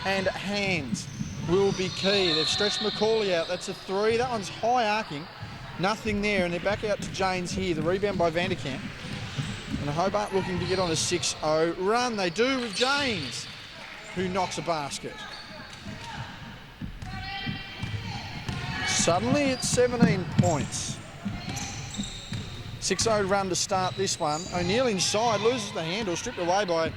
and hands will be key. They've stretched McCauley out. That's a 3. That one's high arcing. Nothing there, and they're back out to James here. The rebound by Vanderkamp. And Hobart looking to get on a 6-0 run. They do with James, who knocks a basket. Suddenly it's 17 points. 6-0 run to start this one. O'Neill inside, loses the handle, stripped away by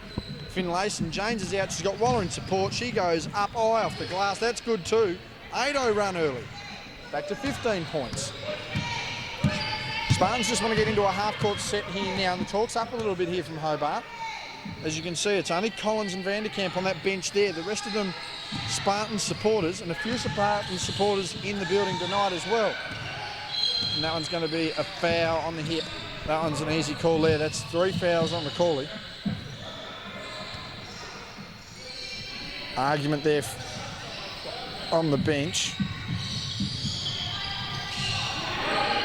Finlayson. James is out, she's got Waller in support. She goes up high off the glass, that's good too. 8-0 run early. Back to 15 points. Spartans just want to get into a half-court set here now, and the talk's up a little bit here from Hobart. As you can see, it's only Collins and Vanderkamp on that bench there. The rest of them Spartan supporters, and a few Spartan supporters in the building tonight as well. And that one's going to be a foul on the hip. That one's an easy call there. That's 3 fouls on McCauley. Argument there on the bench.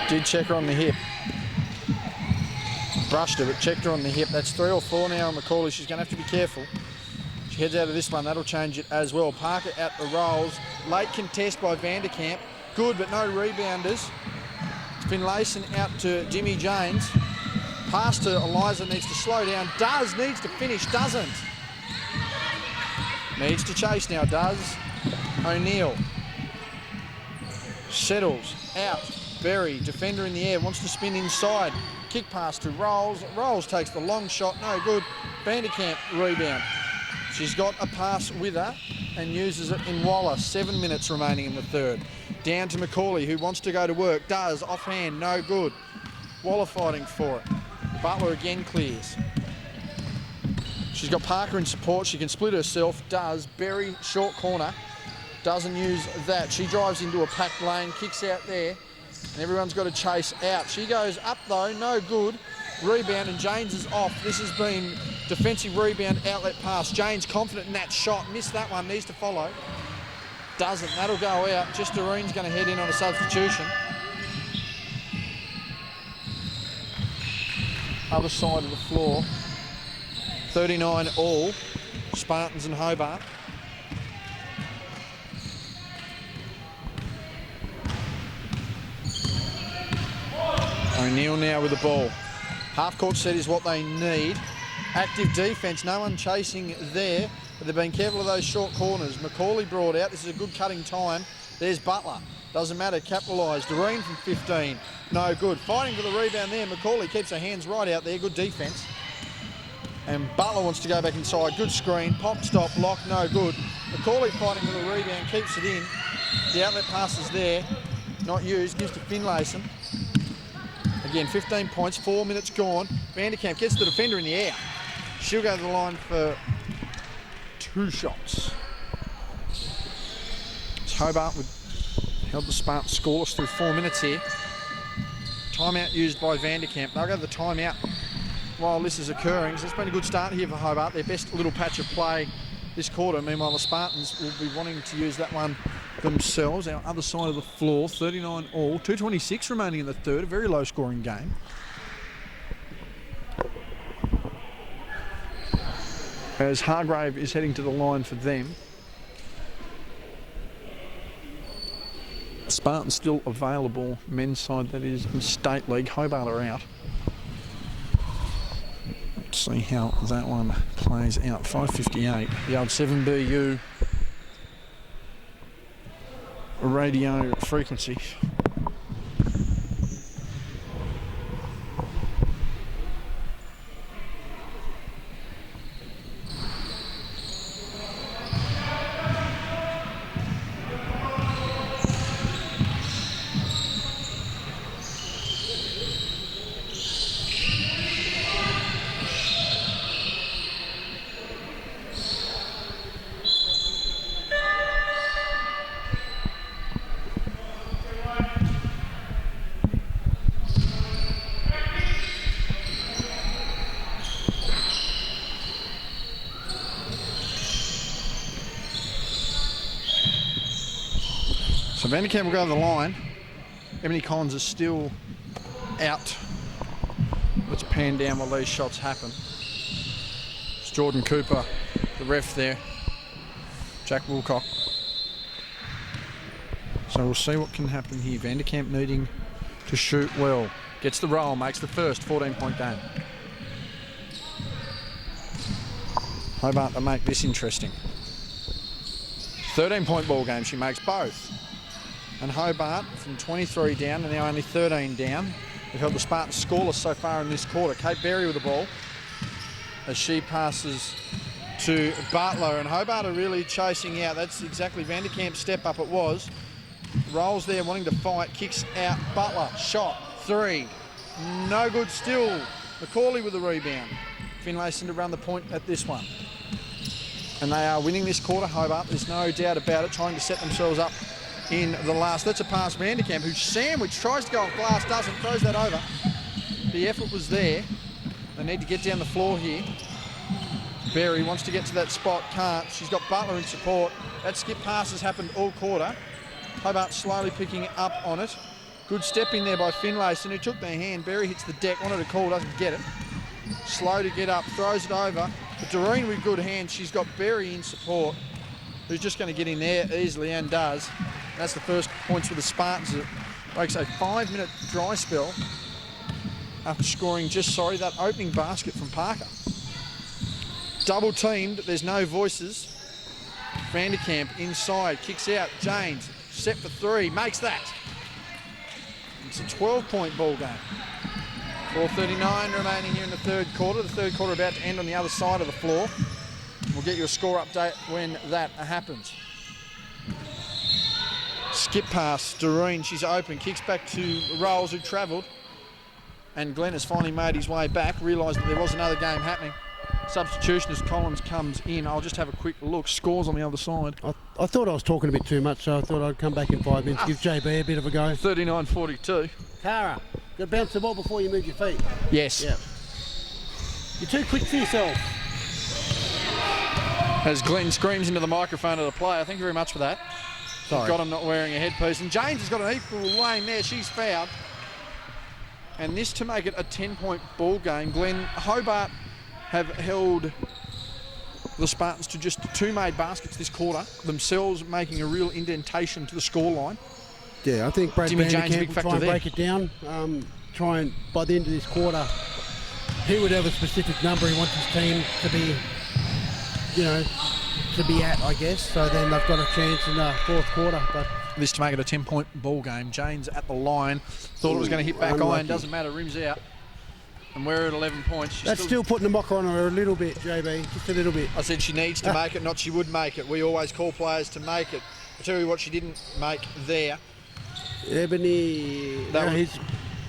Did check her on the hip. Brushed her, but checked her on the hip. That's 3 or 4 now on McCauley. She's going to have to be careful. She heads out of this one. That'll change it as well. Parker at the rolls. Late contest by Vanderkamp. Good, but no rebounders. Finlayson out to Jimmy James. Pass to Eliza, needs to slow down. Needs to finish, doesn't. Needs to chase now, does. O'Neill settles out. Berry, defender in the air, wants to spin inside. Kick pass to Rolls. Rolls takes the long shot, no good. Vanderkamp rebound. She's got a pass with her and uses it in Waller. 7 minutes remaining in the third. Down to Macaulay, who wants to go to work. Does, offhand, no good. Waller fighting for it. Butler again clears. She's got Parker in support. She can split herself. Does. Berry, short corner. Doesn't use that. She drives into a packed lane, kicks out there, and everyone's got to chase out. She goes up though, no good. Rebound, and Janes is off. This has been defensive rebound, outlet pass. Janes confident in that shot. Missed that one, needs to follow. Doesn't, that'll go out. Just Doreen's going to head in on a substitution. Other side of the floor. 39 all, Spartans and Hobart. O'Neill now with the ball. Half-court set is what they need. Active defence, no one chasing there, but they've been careful of those short corners. Macaulay brought out, this is a good cutting time. There's Butler, doesn't matter, capitalised. Doreen from 15, no good. Fighting for the rebound there, Macaulay keeps her hands right out there, good defence. And Butler wants to go back inside, good screen, pop, stop, lock, no good. Macaulay fighting for the rebound, keeps it in. The outlet pass is there, not used, gives to Finlayson. Again, 15 points, 4 minutes gone. Vanderkamp gets the defender in the air. She'll go to the line for 2 shots. Hobart held the Spartans scoreless through 4 minutes here. Timeout used by Vanderkamp. They'll go to the timeout while this is occurring. So it's been a good start here for Hobart. Their best little patch of play this quarter. Meanwhile, the Spartans will be wanting to use that one themselves. Our other side of the floor, 39 all, 2:26 remaining in the third. A very low scoring game. As Hargrave is heading to the line for them. Spartans still available, men's side that is, in State League. Hobart are out. Let's see how that one plays out. 5:58, the old 7BU radio frequency. So Vanderkamp will go to the line. Emily Collins is still out. Let's pan down while these shots happen. It's Jordan Cooper, the ref there. Jack Wilcock. So we'll see what can happen here. Vanderkamp needing to shoot well. Gets the roll, makes the first 14-point game. Hobart to make this interesting. 13-point ball game, she makes both. And Hobart from 23 down and now only 13 down. They've held the Spartans scoreless so far in this quarter. Kate Berry with the ball as she passes to Butler, and Hobart are really chasing out. That's exactly Vanderkamp's step up it was. Rolls there wanting to fight, kicks out. Butler, shot, 3. No good still. Macaulay with the rebound. Finlayson to run the point at this one. And they are winning this quarter, Hobart. There's no doubt about it, trying to set themselves up in the last. That's a pass Vanderkamp, who's sandwiched, tries to go off glass, doesn't, throws that over. The effort was there. They need to get down the floor here. Berry wants to get to that spot, can't. She's got Butler in support. That skip pass has happened all quarter. Hobart slowly picking up on it. Good step in there by Finlayson, who took their hand. Berry hits the deck, wanted to call, doesn't get it. Slow to get up, throws it over. But Doreen with good hands, she's got Berry in support, who's just going to get in there easily and does. That's the first points for the Spartans. It breaks a 5-minute dry spell after scoring that opening basket from Parker. Double teamed, there's no voices. Vanderkamp inside, kicks out. Janes, set for 3, makes that. It's a 12-point ball game. 4:39 remaining here in the third quarter. The third quarter about to end on the other side of the floor. We'll get you a score update when that happens. Skip pass, Doreen, she's open, kicks back to Rolls, who travelled. And Glenn has finally made his way back, realised that there was another game happening. Substitution as Collins comes in. I'll just have a quick look. Scores on the other side. I thought I was talking a bit too much, so I thought I'd come back in 5 minutes, give JB a bit of a go. 39-42. Cara, you bounce the ball before you move your feet. Yes. Yep. You're too quick for yourself. As Glenn screams into the microphone of the player, thank you very much for that. Sorry. Got him not wearing a headpiece. And James has got an equal lane there. She's fouled. And this to make it a 10-point ball game. Glenn, Hobart have held the Spartans to just 2 made baskets this quarter, themselves making a real indentation to the scoreline. Yeah, I think Brad Jimmy James, Vanderkamp big will factor try and there. break it down. Try and, by the end of this quarter, he would have a specific number he wants his team to be, to be at, I guess. So then they've got a chance in the fourth quarter. But This to make it a 10-point ball game. James at the line. Thought it was going to hit back unlucky. iron. Doesn't matter. Rim's out. And we're at 11 points. She's that's still putting the mocker on her a little bit, JB. Just a little bit. I said she needs to make it, not she would make it. We always call players to make it. I tell you what she didn't make there. Ebony. That was-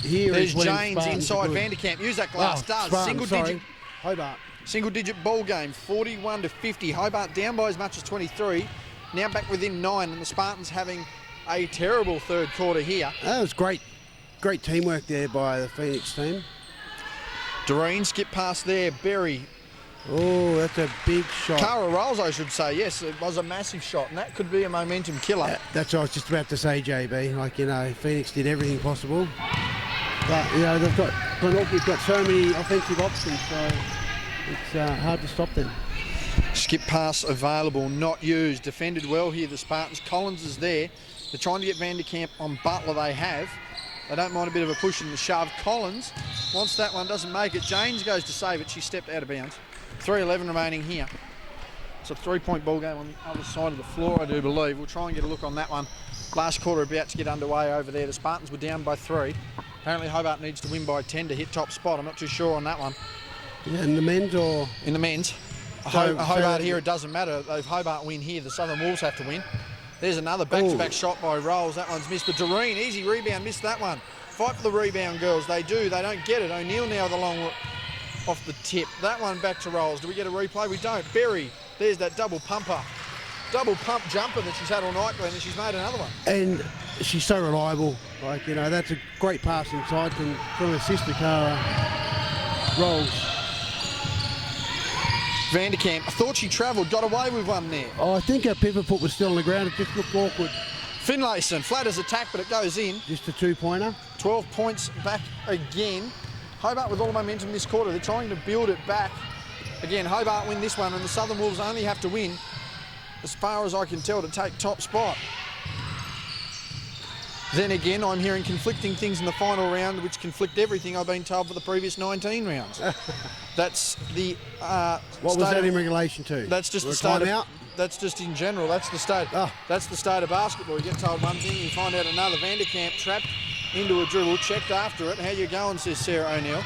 Here There's is when James Spartans inside are good. Vanderkamp. Use that glass. Does. Spartans, sorry. Hobart. Single-digit ball game. 41-50. Hobart down by as much as 23. Now back within 9. And the Spartans having a terrible third quarter here. That was great teamwork there by the Phoenix team. Doreen skip past there. Berry. Oh, that's a big shot. Cara Rolls, I should say. Yes, it was a massive shot. And that could be a momentum killer. That's what I was just about to say, JB. Phoenix did everything possible. But, they've got Glenorchy's got so many offensive options, so it's hard to stop them. Skip pass available, not used. Defended well here, the Spartans. Collins is there. They're trying to get Vanderkamp on Butler. They have. They don't mind a bit of a push and the shove. Collins wants that one, doesn't make it. James goes to save it. She stepped out of bounds. 3:11 remaining here. It's a 3-point ball game on the other side of the floor, I do believe. We'll try and get a look on that one. Last quarter about to get underway over there. The Spartans were down by 3. Apparently Hobart needs to win by 10 to hit top spot. I'm not too sure on that one. Yeah, in the men's or? In the men's. So- Hobart here, it doesn't matter. If Hobart win here, the Southern Wolves have to win. There's another back-to-back shot by Rolls. That one's missed. But Doreen, easy rebound, missed that one. Fight for the rebound, girls. They do. They don't get it. O'Neill now with a long off the tip. That one back to Rolls. Do we get a replay? We don't. Berry, there's that double pump jumper that she's had all night, Glenn, and she's made another one. And she's so reliable. That's a great pass inside from her sister, Cara Rolls. Vanderkamp, I thought she travelled, got away with one there. Oh, I think her pivot foot was still on the ground. It just looked awkward. Finlayson, flat as attack, but it goes in. Just a 2-pointer. 12 points back again. Hobart with all the momentum this quarter. They're trying to build it back. Again, Hobart win this one, and the Southern Wolves only have to win, as far as I can tell, to take top spot. Then again, I'm hearing conflicting things in the final round, which conflict everything I've been told for the previous 19 rounds. That's the What was that in relation to? That's just Were the a state timeout? of, that's just in general. That's the state. That's the state of basketball. You get told one thing, you find out another. Vanderkamp trapped into a dribble, checked after it. How you going, says Sarah O'Neill.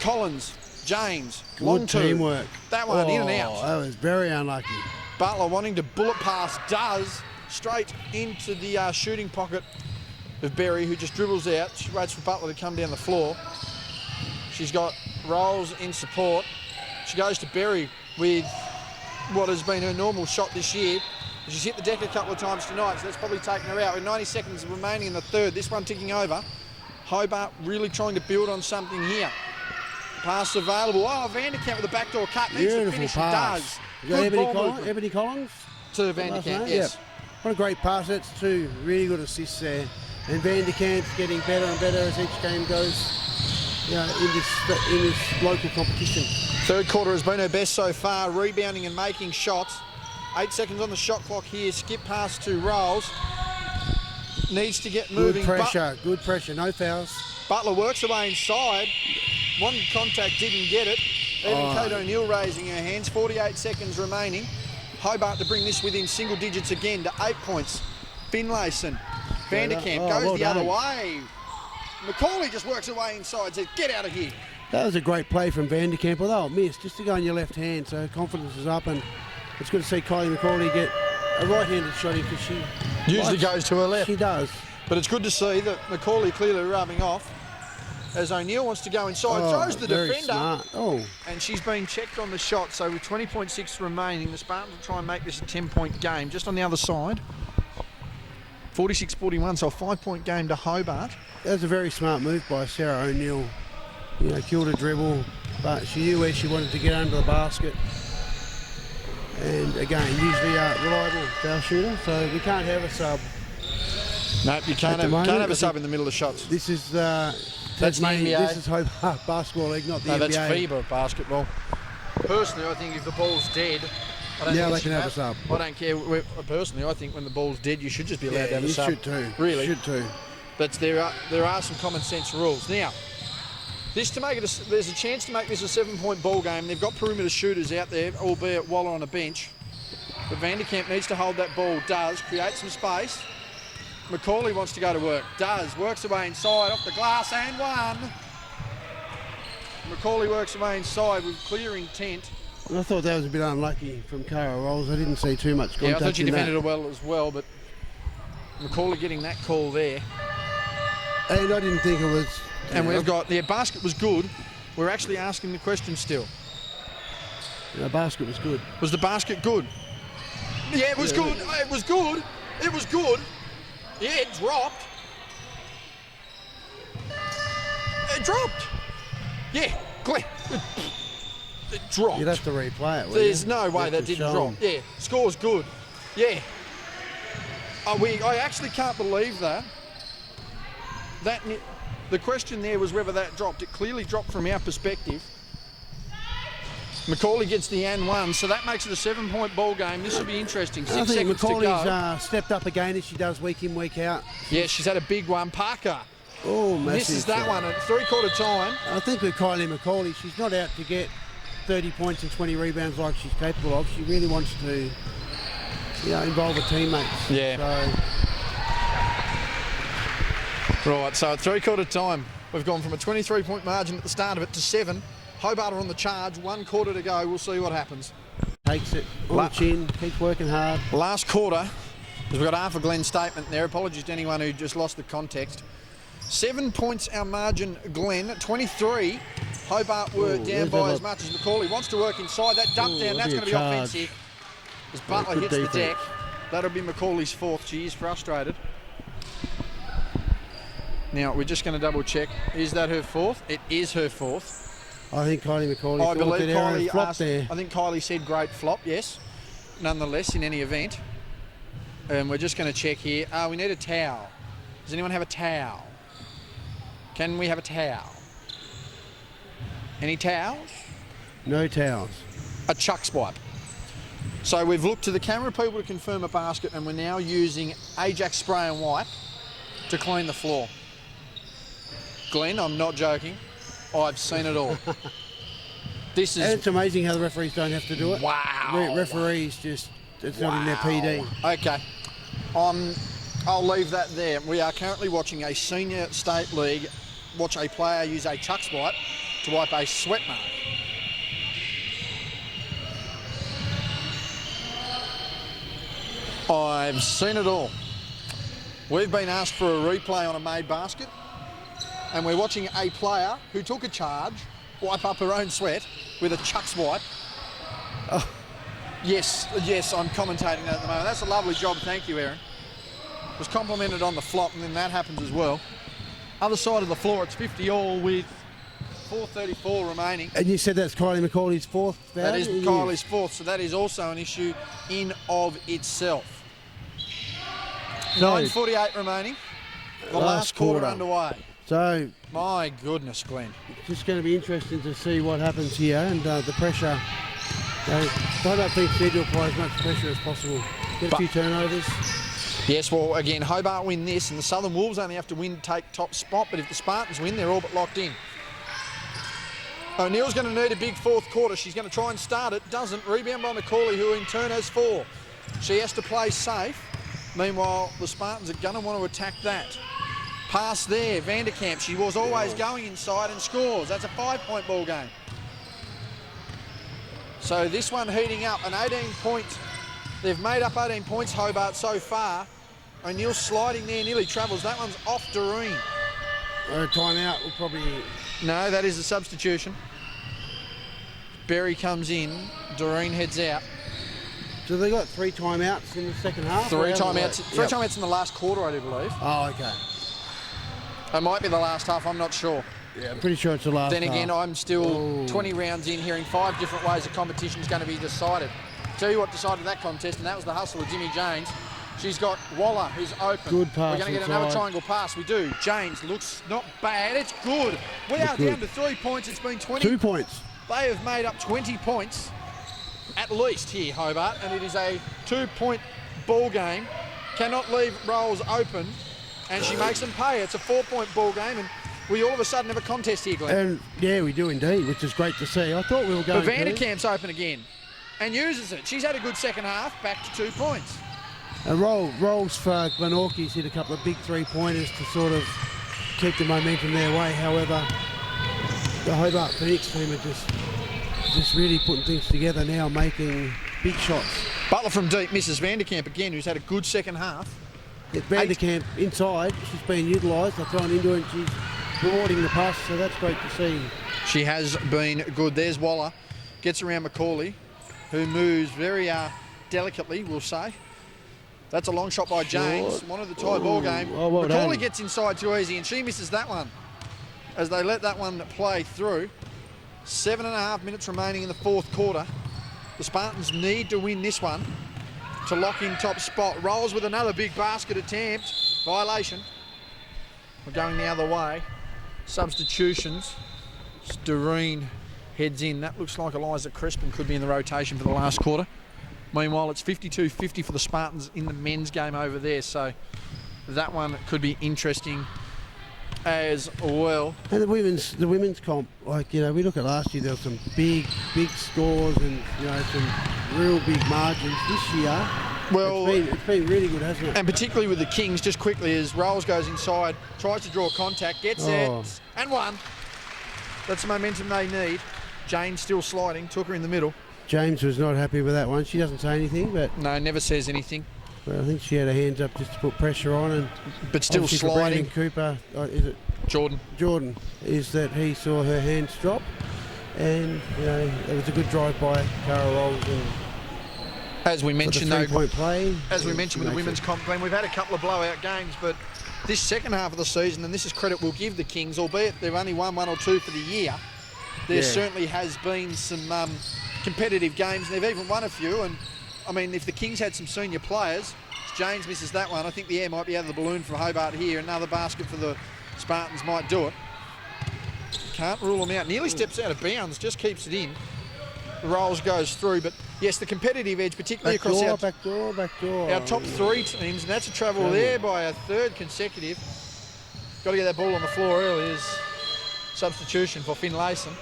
Collins, James, long Good two. teamwork. That one in and out. That was very unlucky. Butler wanting to bullet pass, does, straight into the shooting pocket of Berry, who just dribbles out. She waits for Butler to come down the floor. She's got Rolls in support. She goes to Berry with what has been her normal shot this year. She's hit the deck a couple of times tonight, so that's probably taken her out. With 90 seconds remaining in the third, this one ticking over. Hobart really trying to build on something here. Pass available. Oh, Vanderkamp with a backdoor cut. Needs to finish. Pass. It does. Good ball movement Ebony Collins? to Vanderkamp, yes. Yep. What a great pass. That's 2 really good assists there. And Vanderkamp's getting better and better as each game goes in this local competition. Third quarter has been her best so far, rebounding and making shots. 8 seconds on the shot clock here. Skip pass to Rolls. Needs to get moving. Good pressure, no fouls. Butler works away inside. One contact, didn't get it. Even Kate O'Neill raising her hands. 48 seconds remaining. Hobart to bring this within single digits again to 8 points. Finlayson. Vanderkamp goes the other way. Macaulay just works away inside, says, get out of here. That was a great play from Vanderkamp, although it missed, just to go on your left hand, so confidence is up, and it's good to see Kylie Macaulay get a right-handed shot in, because she Usually goes to her left. She does. But it's good to see that Macaulay clearly rubbing off as O'Neill wants to go inside, throws the very defender, smart. Oh, and she's been checked on the shot. So with 20.6 remaining, the Spartans will try and make this a 10-point game. Just on the other side, 46-41, so a 5-point game to Hobart. that was a very smart move by Sarah O'Neill. You know, killed a dribble, but she knew where she wanted to get under the basket. And again, usually a reliable foul shooter, so we can't have a sub. Nope, you can't have a sub in the middle of shots. This is That's the NBA. This is Hobart Basketball League, not the NBA. That's FIBA basketball. Personally, I think if the ball's dead, I don't think they can have a sub. I don't care. Personally, I think when the ball's dead, you should just be allowed to have a you sub. should too. Really? You should too. But there are some common sense rules. Now, this to make it there's a chance to make this a 7-point ball game. They've got perimeter shooters out there, albeit Waller on a bench. But Vanderkamp needs to hold that ball. Does create some space. Macaulay wants to go to work. Works away inside off the glass and one. Macaulay works away inside with clear intent. I thought that was a bit unlucky from Cara Rolls. I didn't see too much contact. Yeah, I thought she in defended that. it well as well, but Macaulay getting that call there. And I didn't think it was. And we've got, the basket was good. We're actually asking the question still. The basket was good. Was the basket good? Yeah, it was good. It was good. It was good. Yeah, it dropped. It dropped. Yeah, Glenn. It dropped. You'd have to replay it. There's no way that didn't drop. Yeah, score's good. Yeah. I actually can't believe that. The question there was whether that dropped. It clearly dropped from our perspective. Macaulay gets the and one, so that makes it a 7-point ball game. This will be interesting. 6 I think seconds to go. Macaulay's stepped up again as she does week in, week out. Yeah, she's had a big one. Parker Oh, massive. misses that one at 3/4 time. I think with Kylie Macaulay, she's not out to get 30 points and 20 rebounds like she's capable of. She really wants to, involve her teammates. Yeah. So, Right, so at 3/4 time, we've gone from a 23-point margin at the start of it to 7. Hobart are on the charge, 1 quarter to go. We'll see what happens. takes it on the chin, keeps working hard. Last quarter, because we've got half a Glenn statement there. Apologies to anyone who just lost the context. 7 points our margin, Glenn. 23. Hobart were down by as much as Macaulay wants to work inside. That dump down, that's going to be offensive. As Butler hits the deck, that'll be Macaulay's 4th. She is frustrated. Now, we're just going to double check. Is that her 4th? It is her 4th. I think Kylie Macaulay I believe Kylie flopped there. I think Kylie said great flop, yes. Nonetheless, in any event. And we're just going to check here. We need a towel. Does anyone have a towel? Can we have a towel? Any towels? No towels. A chuck swipe. So we've looked to the camera people to confirm a basket, and we're now using Ajax spray and wipe to clean the floor. Glenn, I'm not joking. I've seen it all. This is... And it's amazing how the referees don't have to do it. Wow. Referees just, it's not in their PD. Okay. I'll leave that there. We are currently watching a senior state league watch a player use a chuck swipe to wipe a sweat mark. I've seen it all. We've been asked for a replay on a made basket, and we're watching a player who took a charge wipe up her own sweat with a chuck swipe. Oh. Yes, I'm commentating that at the moment. That's a lovely job, thank you, Aaron. Was complimented on the flop, and then that happens as well. Other side of the floor, it's 50 all with 4:34 remaining. And you said that's Kylie Macaulay's 4th foul? That is Kylie's 4th, so that is also an issue in of itself. 9:48 remaining. The last quarter underway. So, my goodness, Glenn. It's just going to be interesting to see what happens here, and the pressure. I don't think they need to apply as much pressure as possible. Get a few turnovers. Yes, well, again, Hobart win this, and the Southern Wolves only have to win to take top spot, but if the Spartans win, they're all but locked in. O'Neill's going to need a big 4th quarter. She's going to try and start it. Doesn't. Rebound by Macaulay, who in turn has 4. She has to play safe. Meanwhile, the Spartans are going to want to attack that. Pass there, Vanderkamp. She was always going inside and scores. That's a 5-point ball game. So this one heating up, an 18-point. They've made up 18 points, Hobart, so far. O'Neill sliding there, nearly travels. That one's off Doreen. Timeout will probably... No, that is a substitution. Berry comes in, Doreen heads out. So they got 3 timeouts in the second half? Three timeouts in the last quarter, I do believe. Oh, okay. It might be the last half, I'm not sure. Yeah, I'm pretty sure it's the last Then again, half. I'm still 20 rounds in, hearing 5 different ways the competition is going to be decided. Tell you what decided that contest, and that was the hustle of Jimmy James. She's got Waller, who's open. Good pass. We're going to get another triangle pass. We do. James looks not bad. It's good. We are down to 3 points. It's been 20. 2 points. They have made up 20 points at least here, Hobart, and it is a 2-point ball game. Cannot leave rolls open, and she makes them pay. It's a 4-point ball game, and we all of a sudden have a contest here, Glenn. And yeah, we do indeed, which is great to see. I thought we were going. But Vanderkamp's open again and uses it. She's had a good second half, back to 2 points. And rolls for Glenorchy's hit a couple of big 3-pointers to sort of keep the momentum their way. However, the Hobart Phoenix team are just really putting things together now, making big shots. Butler from deep misses Vanderkamp again, who's had a good second half. Yeah, Vanderkamp inside, she's being utilised. They're throwing into her and she's rewarding the pass, so that's great to see. She has been good. There's Waller, gets around Macaulay, who moves very delicately, we'll say. That's a long shot by James. Wanted the tie ball game. Oh, well Macaulay done. gets inside too easy, and she misses that one as they let that one play through. 7.5 minutes remaining in the fourth quarter. The Spartans need to win this one to lock in top spot. Rolls with another big basket attempt. Violation. We're going the other way. Substitutions. Doreen heads in. That looks like Eliza Crespin could be in the rotation for the last quarter. Meanwhile, it's 52-50 for the Spartans in the men's game over there, so that one could be interesting as well. And the women's comp, like, you know, we look at last year, there were some big scores and, you know, some real big margins. This year, well, it's been really good, hasn't it? And particularly with the Kings, just quickly, as Rolls goes inside, tries to draw contact, gets it, and one. That's the momentum they need. Jane still sliding, took her in the middle. James was not happy with that one. She doesn't say anything, but... No, never says anything. But I think she had her hands up just to put pressure on, and... But still sliding. Cooper, is it... Jordan, is that he saw her hands drop, and, you know, it was a good drive by Cara Rolls. And as we mentioned, though, play, as we mentioned with the women's comp, Glenn, we've had a couple of blowout games, but this second half of the season, and this is credit we'll give the Kings, albeit they've only won 1 or 2 for the year, there certainly has been some competitive games, and they've even won a few. And I mean, if the Kings had some senior players, James misses that one. I think the air might be out of the balloon for Hobart here. Another basket for the Spartans might do it. Can't rule them out. Nearly steps out of bounds, just keeps it in. The Rolls goes through, but yes, the competitive edge, particularly across our back door. Our top 3 teams, and that's a travel there by a 3rd consecutive. Got to get that ball on the floor early as substitution for Finlayson.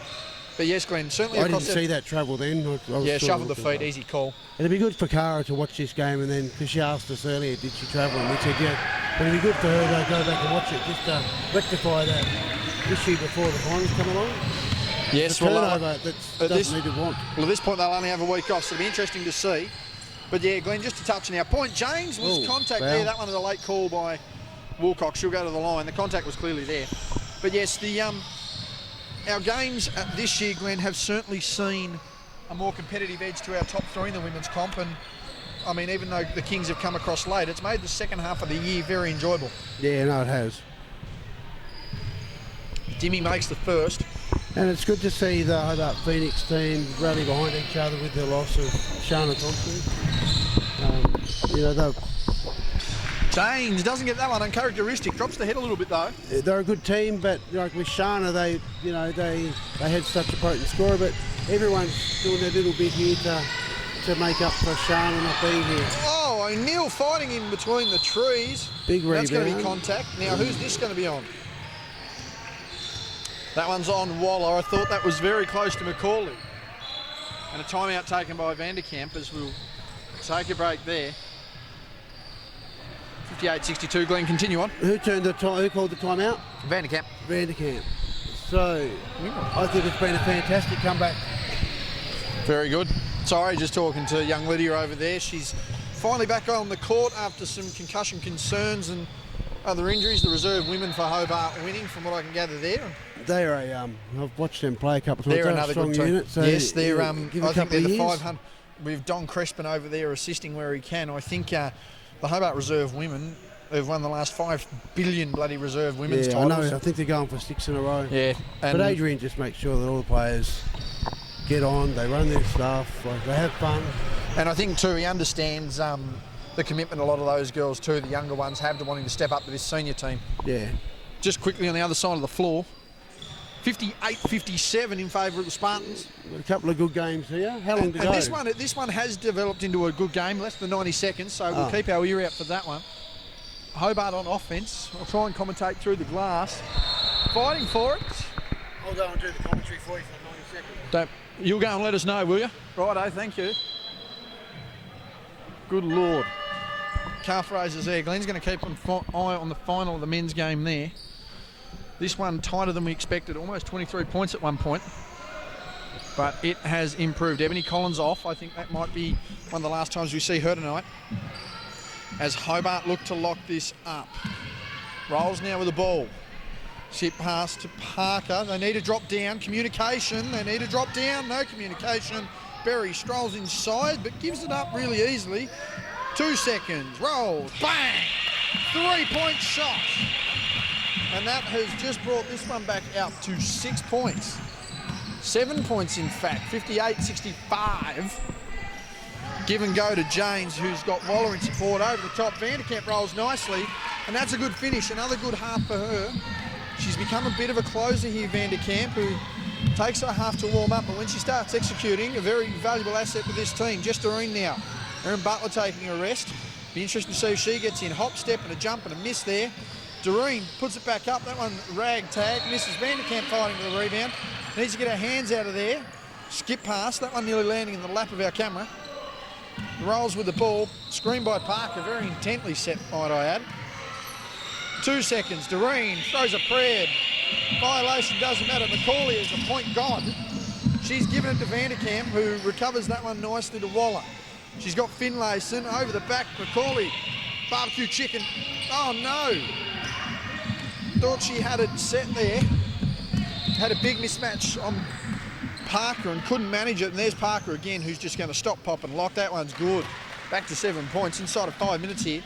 But yes, Glenn, certainly I didn't see that travel then. Yeah, shuffled the feet, easy call. It'd be good for Cara to watch this game, and then, because she asked us earlier, did she travel? And we said, yeah. But it'd be good for her to go back and watch it, just to rectify that issue before the finals come along. Yes, the turnover that doesn't need to want. Well, at this point, they'll only have a week off, so it'll be interesting to see. But yeah, Glenn, just to touch on our point, James was contact there. That one was a late call by Wilcox. She'll go to the line. The contact was clearly there. But yes, our games this year, Glenn, have certainly seen a more competitive edge to our top 3 in the women's comp. And I mean, even though the Kings have come across late, it's made the second half of the year very enjoyable. Yeah, no, it has. Dimmy makes the first. And it's good to see the Hobart Phoenix team rally behind each other with the loss of Shana Thompson. You know, James doesn't get that one uncharacteristic. Drops the head a little bit though. They're a good team, but like with Shana, they had such a potent scorer. But everyone's doing their little bit here to make up for Shana not being here. Oh, O'Neill fighting in between the trees. Big rebound. That's going to be contact. Now, who's this going to be on? That one's on Waller. I thought that was very close to Macaulay. And a timeout taken by Vanderkamp as we'll take a break there. 58-62. Glenn, continue on. Who called the timeout? Vanderkamp. Vanderkamp. So, I think it's been a fantastic comeback. Very good. Sorry, just talking to young Lydia over there. She's finally back on the court after some concussion concerns and other injuries. The reserve women for Hobart winning, from what I can gather there. They are I've watched them play a couple of times. They're another strong good team. unit. So yes, they're. I give think they're the years. 500. With Don Crespin over there assisting where he can. I think the Hobart reserve women have won the last 5 billion bloody reserve women's titles. I know. I think they're going for 6 in a row. Yeah, but Adrian just makes sure that all the players get on. They run their stuff. Like, they have fun. And I think too, he understands the commitment a lot of those girls too, the younger ones, have to wanting to step up to this senior team. Yeah. Just quickly on the other side of the floor, 58-57 in favour of the Spartans. Got a couple of good games here. How long to go? And this one has developed into a good game, less than 90 seconds, so we'll keep our ear out for that one. Hobart on offence. I'll try and commentate through the glass. Fighting for it. I'll go and do the commentary for you for 90 seconds. You'll go and let us know, will you? Righto, thank you. Good Lord. Calf raises there. Glenn's going to keep an eye on the final of the men's game there. This one tighter than we expected, almost 23 points at one point. But it has improved. Ebony Collins off. I think that might be one of the last times we see her tonight. As Hobart look to lock this up. Rolls now with the ball. Sit pass to Parker. They need to drop down. Communication. They need to drop down. No communication. Berry strolls inside but gives it up really easily. 2 seconds. Rolls. Bang! 3-point shot. And that has just brought this one back out to 6 points. 7 points, in fact. 58-65. Give and go to James, who's got Waller in support over the top. Vanderkamp rolls nicely, and that's a good finish. Another good half for her. She's become a bit of a closer here, Vanderkamp, who takes her half to warm up, but when she starts executing, a very valuable asset for this team. Just Doreen now. Erin Butler taking a rest. Be interesting to see if she gets in. Hop, step, and a jump and a miss there. Doreen puts it back up. That one rag tag. Misses. Vanderkamp fighting for the rebound. Needs to get her hands out of there. Skip pass. That one nearly landing in the lap of our camera. Rolls with the ball. Screen by Parker. Very intently set, might I add. 2 seconds. Doreen throws a prayer. Violation doesn't matter. McCauley is the point god. She's given it to Vanderkamp, who recovers that one nicely to Waller. She's got Finlayson over the back. McCauley. Barbecue chicken. Oh no. Thought she had it set there. Had a big mismatch on Parker and couldn't manage it. And there's Parker again, who's just going to stop, pop and lock. That one's good. Back to 7 points inside of 5 minutes here.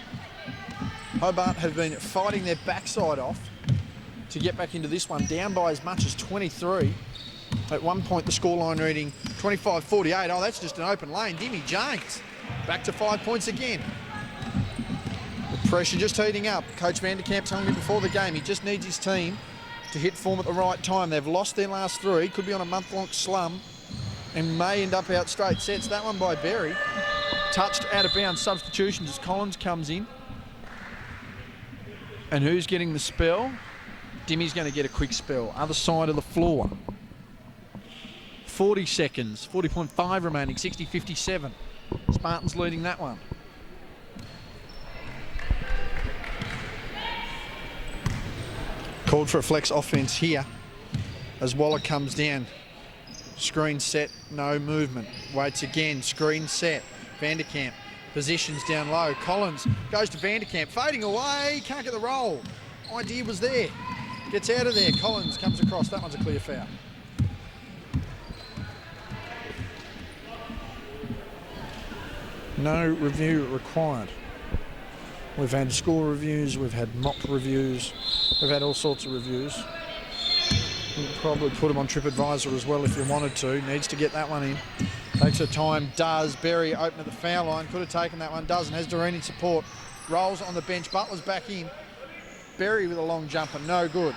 Hobart have been fighting their backside off to get back into this one, down by as much as 23. At one point, the scoreline reading 25-48. Oh, that's just an open lane. Dimmy James back to 5 points again. The pressure just heating up. Coach Vanderkamp telling me before the game he just needs his team to hit form at the right time. They've lost their last 3, could be on a month-long slum and may end up out straight sets. That one by Berry. Touched out of bounds substitutions as Collins comes in. And who's getting the spell? Dimmy's going to get a quick spell. Other side of the floor. 40 seconds, 40.5 remaining, 60-57. Spartans leading that one. Called for a flex offense here as Waller comes down. Screen set, no movement. Waits again, screen set. Vanderkamp positions down low. Collins goes to Vanderkamp, fading away, can't get the roll. Idea was there. Gets out of there. Collins comes across. That one's a clear foul. No review required. We've had score reviews, we've had mock reviews, we've had all sorts of reviews. You could probably put them on TripAdvisor as well if you wanted to. Needs to get that one in. Takes her time, does. Berry open at the foul line, could have taken that one, doesn't. Has Doreen in support. Rolls on the bench, Butler's back in. Berry with a long jumper, no good.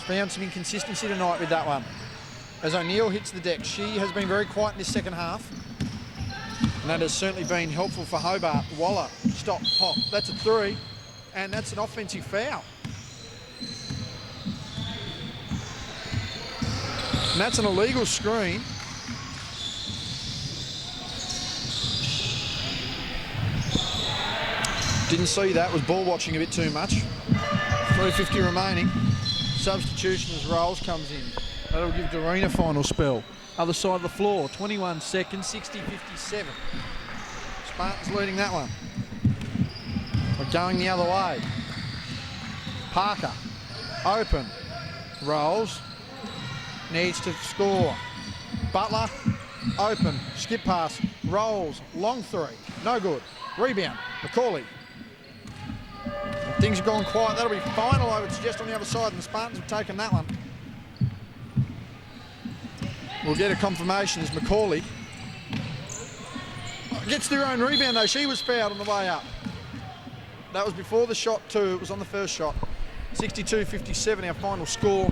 Found some inconsistency tonight with that one. As O'Neill hits the deck, she has been very quiet in this second half. And that has certainly been helpful for Hobart. Waller, stop, pop. That's a 3, and that's an offensive foul. And that's an illegal screen. Didn't see that, was ball watching a bit too much. 3:50 remaining. Substitution as Rolls comes in. That'll give Doreen a final spell. Other side of the floor, 21 seconds, 60-57. Spartans leading that one. We're going the other way. Parker, open. Rolls, needs to score. Butler, open, skip pass. Rolls, long three, no good. Rebound, Macaulay. Things have gone quiet. That'll be final, I would suggest, on the other side, and the Spartans have taken that one. We'll get a confirmation as Macaulay gets their own rebound, though. She was fouled on the way up. That was before the shot, too. It was on the first shot. 62-57, our final score.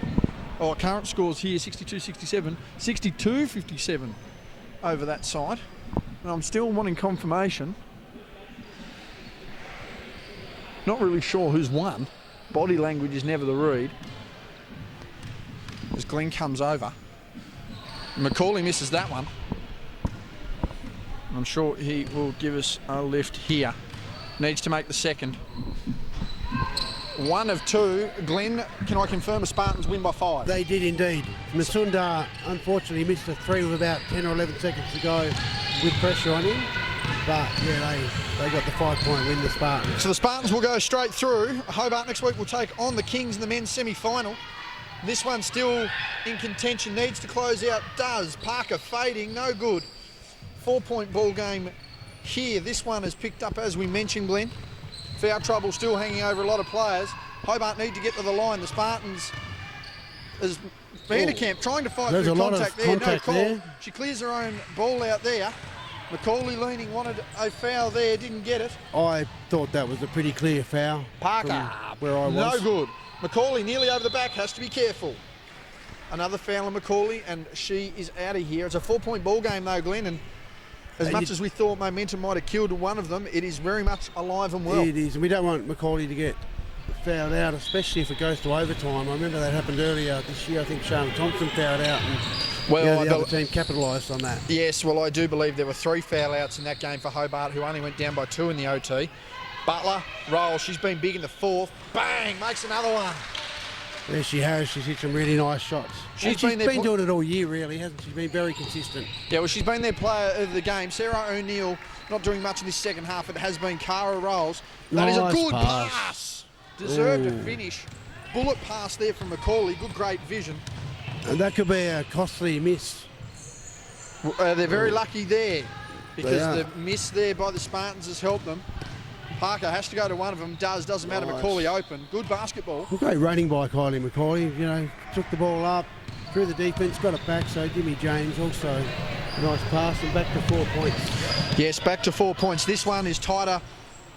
Our current scores here, 62-67. 62-57 over that side. And I'm still wanting confirmation. Not really sure who's won. Body language is never the read. As Glenn comes over. Macaulay misses that one. I'm sure he will give us a lift here. Needs to make the second. 1 of 2. Glenn, can I confirm the Spartans win by 5? They did indeed. Masunda unfortunately missed a 3 with about 10 or 11 seconds to go with pressure on him. But yeah, they got the 5-point win, the Spartans. So the Spartans will go straight through. Hobart next week will take on the Kings in the men's semi-final. This one still in contention, needs to close out, does. Parker fading, no good. 4-point ball game here. This one is picked up, as we mentioned, Glenn. Foul trouble still hanging over a lot of players. Hobart need to get to the line. The Spartans, as Vanderkamp trying to fight through contact there. No call. There. She clears her own ball out there. Macaulay leaning, wanted a foul there, didn't get it. I thought that was a pretty clear foul. Parker, where I was. No good. Macaulay nearly over the back, has to be careful. Another foul on Macaulay, and she is out of here. It's a 4-point ball game though, Glenn, and as much as we thought momentum might have killed one of them, it is very much alive and well. It is, and we don't want Macaulay to get fouled out, especially if it goes to overtime. I remember that happened earlier this year. I think Shana Thompson fouled out, and the other team capitalised on that. Yes, well, I do believe there were 3 foul outs in that game for Hobart, who only went down by 2 in the OT. Butler, roll, she's been big in the 4th. Bang, makes another one. There she has. She's hit some really nice shots. She's been doing it all year, really, hasn't she? Been very consistent. Yeah, well, she's been their player of the game. Sarah O'Neill not doing much in this second half. It has been Cara Rolls. That is a good pass. Deserved a finish. Bullet pass there from Macaulay. Good, great vision. And that could be a costly miss. They're very lucky there because the miss there by the Spartans has helped them. Parker has to go to one of them. Doesn't matter. Nice. Macaulay open. Good basketball. Great running by Kylie Macaulay. You know, took the ball up through the defence, got it back. So Jimmy James also a nice pass and back to 4 points. Yes, back to 4 points. This one is tighter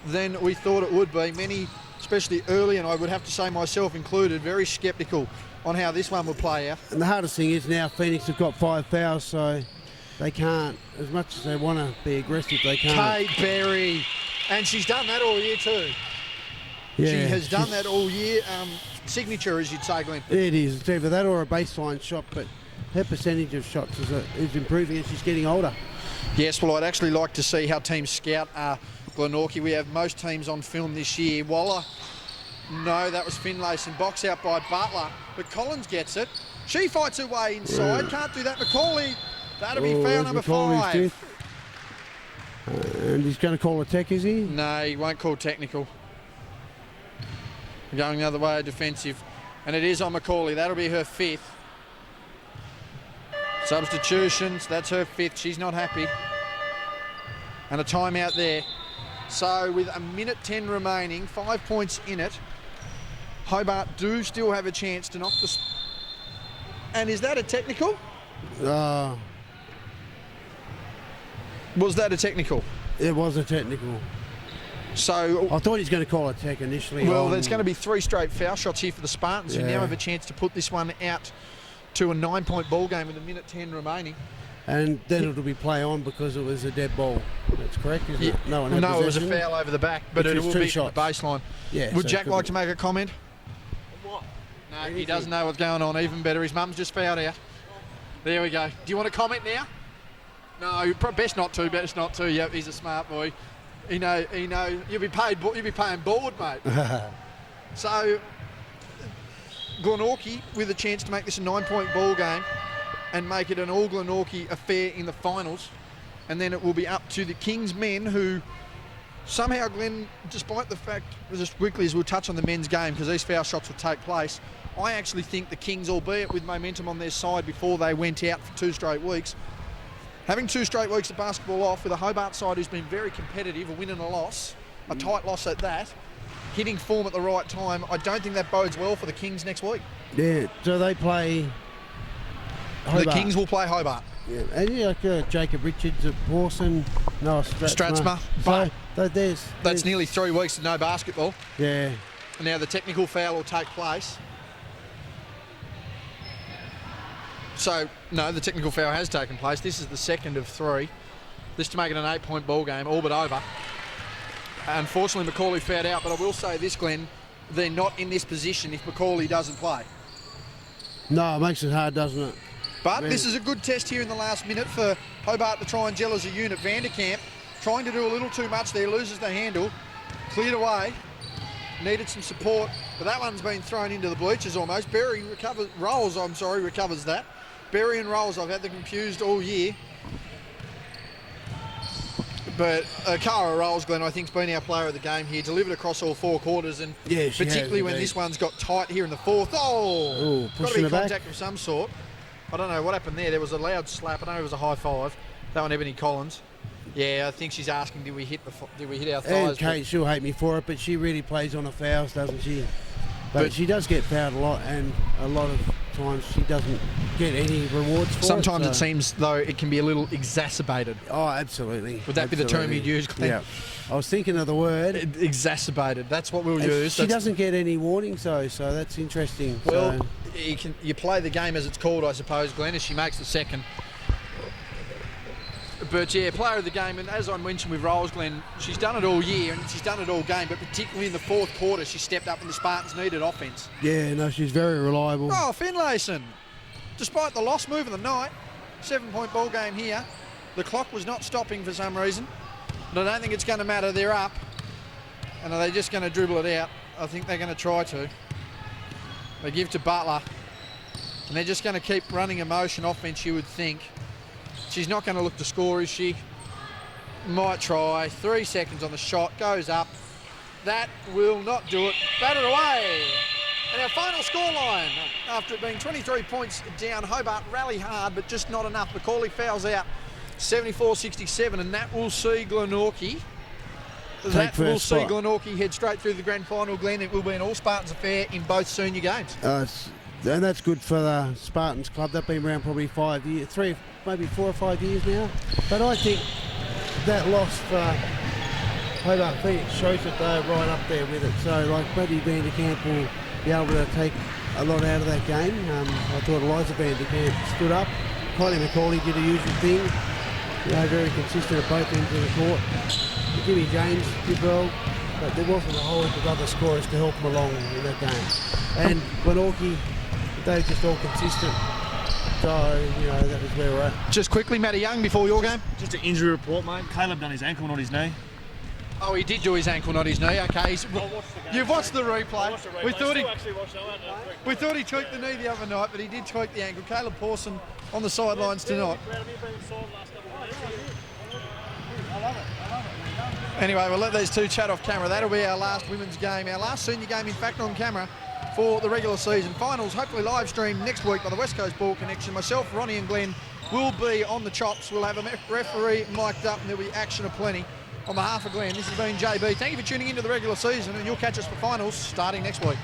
than we thought it would be. Many, especially early, and I would have to say myself included, very sceptical on how this one will play out. And the hardest thing is now Phoenix have got 5 fouls, so they can't, as much as they want to be aggressive, they can't. Kate Berry. And she's done that all year too. Yeah, she has done that all year. Signature, as you'd say, Glenn. It is. It's either that or a baseline shot, but her percentage of shots is improving as she's getting older. Yes, well, I'd actually like to see how teams scout Glenorchy. We have most teams on film this year. Waller, no, that was Finlayson. Box out by Butler, but Collins gets it. She fights her way inside. Can't do that. Macaulay, that'll be foul number 5. And he's going to call a tech, is he? No, he won't call technical. Going the other way, defensive. And it is on Macaulay. That'll be her 5th. Substitutions, that's her 5th. She's not happy. And a timeout there. So with 1:10 remaining, 5 points in it, Hobart do still have a chance to knock the... And is that a technical? Was that a technical? It was a technical. So I thought he was going to call a tech initially. Well, there's going to be 3 straight foul shots here for the Spartans, who now have a chance to put this one out to a 9-point ball game with 1:10 remaining. And then it'll be play on because it was a dead ball. That's correct, isn't it? No, it was a foul over the back, but it will be from the baseline. Yeah, Would Jack like to make a comment? What? No, he doesn't know what's going on. Even better, his mum's just fouled out. There we go. Do you want to comment now? No, best not to. Yep, he's a smart boy. He know. You'll be paying board, mate. So, Glenorchy with a chance to make this a 9-point ball game and make it an all Glenorchy affair in the finals. And then it will be up to the Kings men, who somehow, Glenn, despite the fact, just quickly as we'll touch on the men's game, because these foul shots will take place, I actually think the Kings, albeit with momentum on their side before they went out for 2 straight weeks, having 2 straight weeks of basketball off with a Hobart side who's been very competitive, a win and a loss, a tight loss at that, hitting form at the right time, I don't think that bodes well for the Kings next week. Yeah, so they play Hobart. The Kings will play Hobart. Yeah, and like Jacob Richards of Pawson, Noah Stratsma. But that's nearly 3 weeks of no basketball. Yeah. And now the technical foul will take place. So, no, the technical foul has taken place. This is the second of 3. This to make it an 8-point ball game, all but over. Unfortunately, Macaulay fouled out, but I will say this, Glenn, they're not in this position if Macaulay doesn't play. No, it makes it hard, doesn't it? But this is a good test here in the last minute for Hobart to try and gel as a unit. Vanderkamp trying to do a little too much there, loses the handle, cleared away, needed some support, but that one's been thrown into the bleachers almost. Recovers that. Berry and Rolls, I've had them confused all year. But Cara Rolls, Glenn, I think, has been our player of the game here, delivered across all 4 quarters, and yeah, particularly when this one's got tight here in the 4th. Oh, got to be contact of some sort. I don't know what happened there. There was a loud slap. I don't know if it was a high 5. That one, Ebony Collins. Yeah, I think she's asking, did we hit our thighs? And Kate, she'll hate me for it, but she really plays on her fouls, doesn't she? But she does get fouled a lot, and a lot of times she doesn't get any rewards for Sometimes it seems, though, it can be a little exacerbated. Oh, absolutely. Would that be the term you'd use, Glenn? Yeah. I was thinking of the word. Exacerbated. That's what we'll use. She doesn't get any warnings, though, so that's interesting. Well, you play the game as it's called, I suppose, Glenn, as she makes the second. But yeah, player of the game, and as I mentioned with Rolls, Glenn, she's done it all year and she's done it all game, but particularly in the 4th quarter, she stepped up when the Spartans needed offence. Yeah, no, she's very reliable. Oh, Finlayson, despite the loss move of the night, 7-point ball game here. The clock was not stopping for some reason, but I don't think it's going to matter. They're up, and are they just going to dribble it out? I think they're going to try to. They give to Butler, and they're just going to keep running a motion offence, you would think. She's not going to look to score, is she? Might try. 3 seconds on the shot. Goes up. That will not do it. Batted away. And our final scoreline, after it being 23 points down, Hobart rally hard, but just not enough. Macaulay fouls out 74-67, and that will see Glenorchy. Glenorchy head straight through the grand final, Glenn. It will be an all-Spartans affair in both senior games. And that's good for the Spartans club. They've been around probably 5 years, 3, maybe 4 or 5 years now. But I think that loss for Hobart Phoenix shows that they're right up there with it. So, like, Buddy Vanderkamp will be able to take a lot out of that game. I thought Eliza Vanderkamp stood up. Kylie Macaulay did a usual thing. Very consistent at both ends of the court. Jimmy James did well, but there wasn't a whole heap of other scorers to help them along in that game. And Glenorchy, they're just all consistent. So, that was where we're at. Just quickly, Matty Young, before your game. Just an injury report, mate. Caleb done his ankle, not his knee. Oh, he did do his ankle, not his knee. Okay. You've watched the replay. We thought he tweaked the knee the other night, but he did tweak the ankle. Caleb Pawson on the sidelines tonight. Anyway, we'll let these two chat off camera. That'll be our last women's game, our last senior game, in fact, on camera for the regular season finals. Hopefully live streamed next week by the West Coast Ball Connection. Myself, Ronnie and Glenn will be on the chops. We'll have a referee mic'd up and there'll be action aplenty. On behalf of Glenn, this has been JB. Thank you for tuning into the regular season, and you'll catch us for finals starting next week.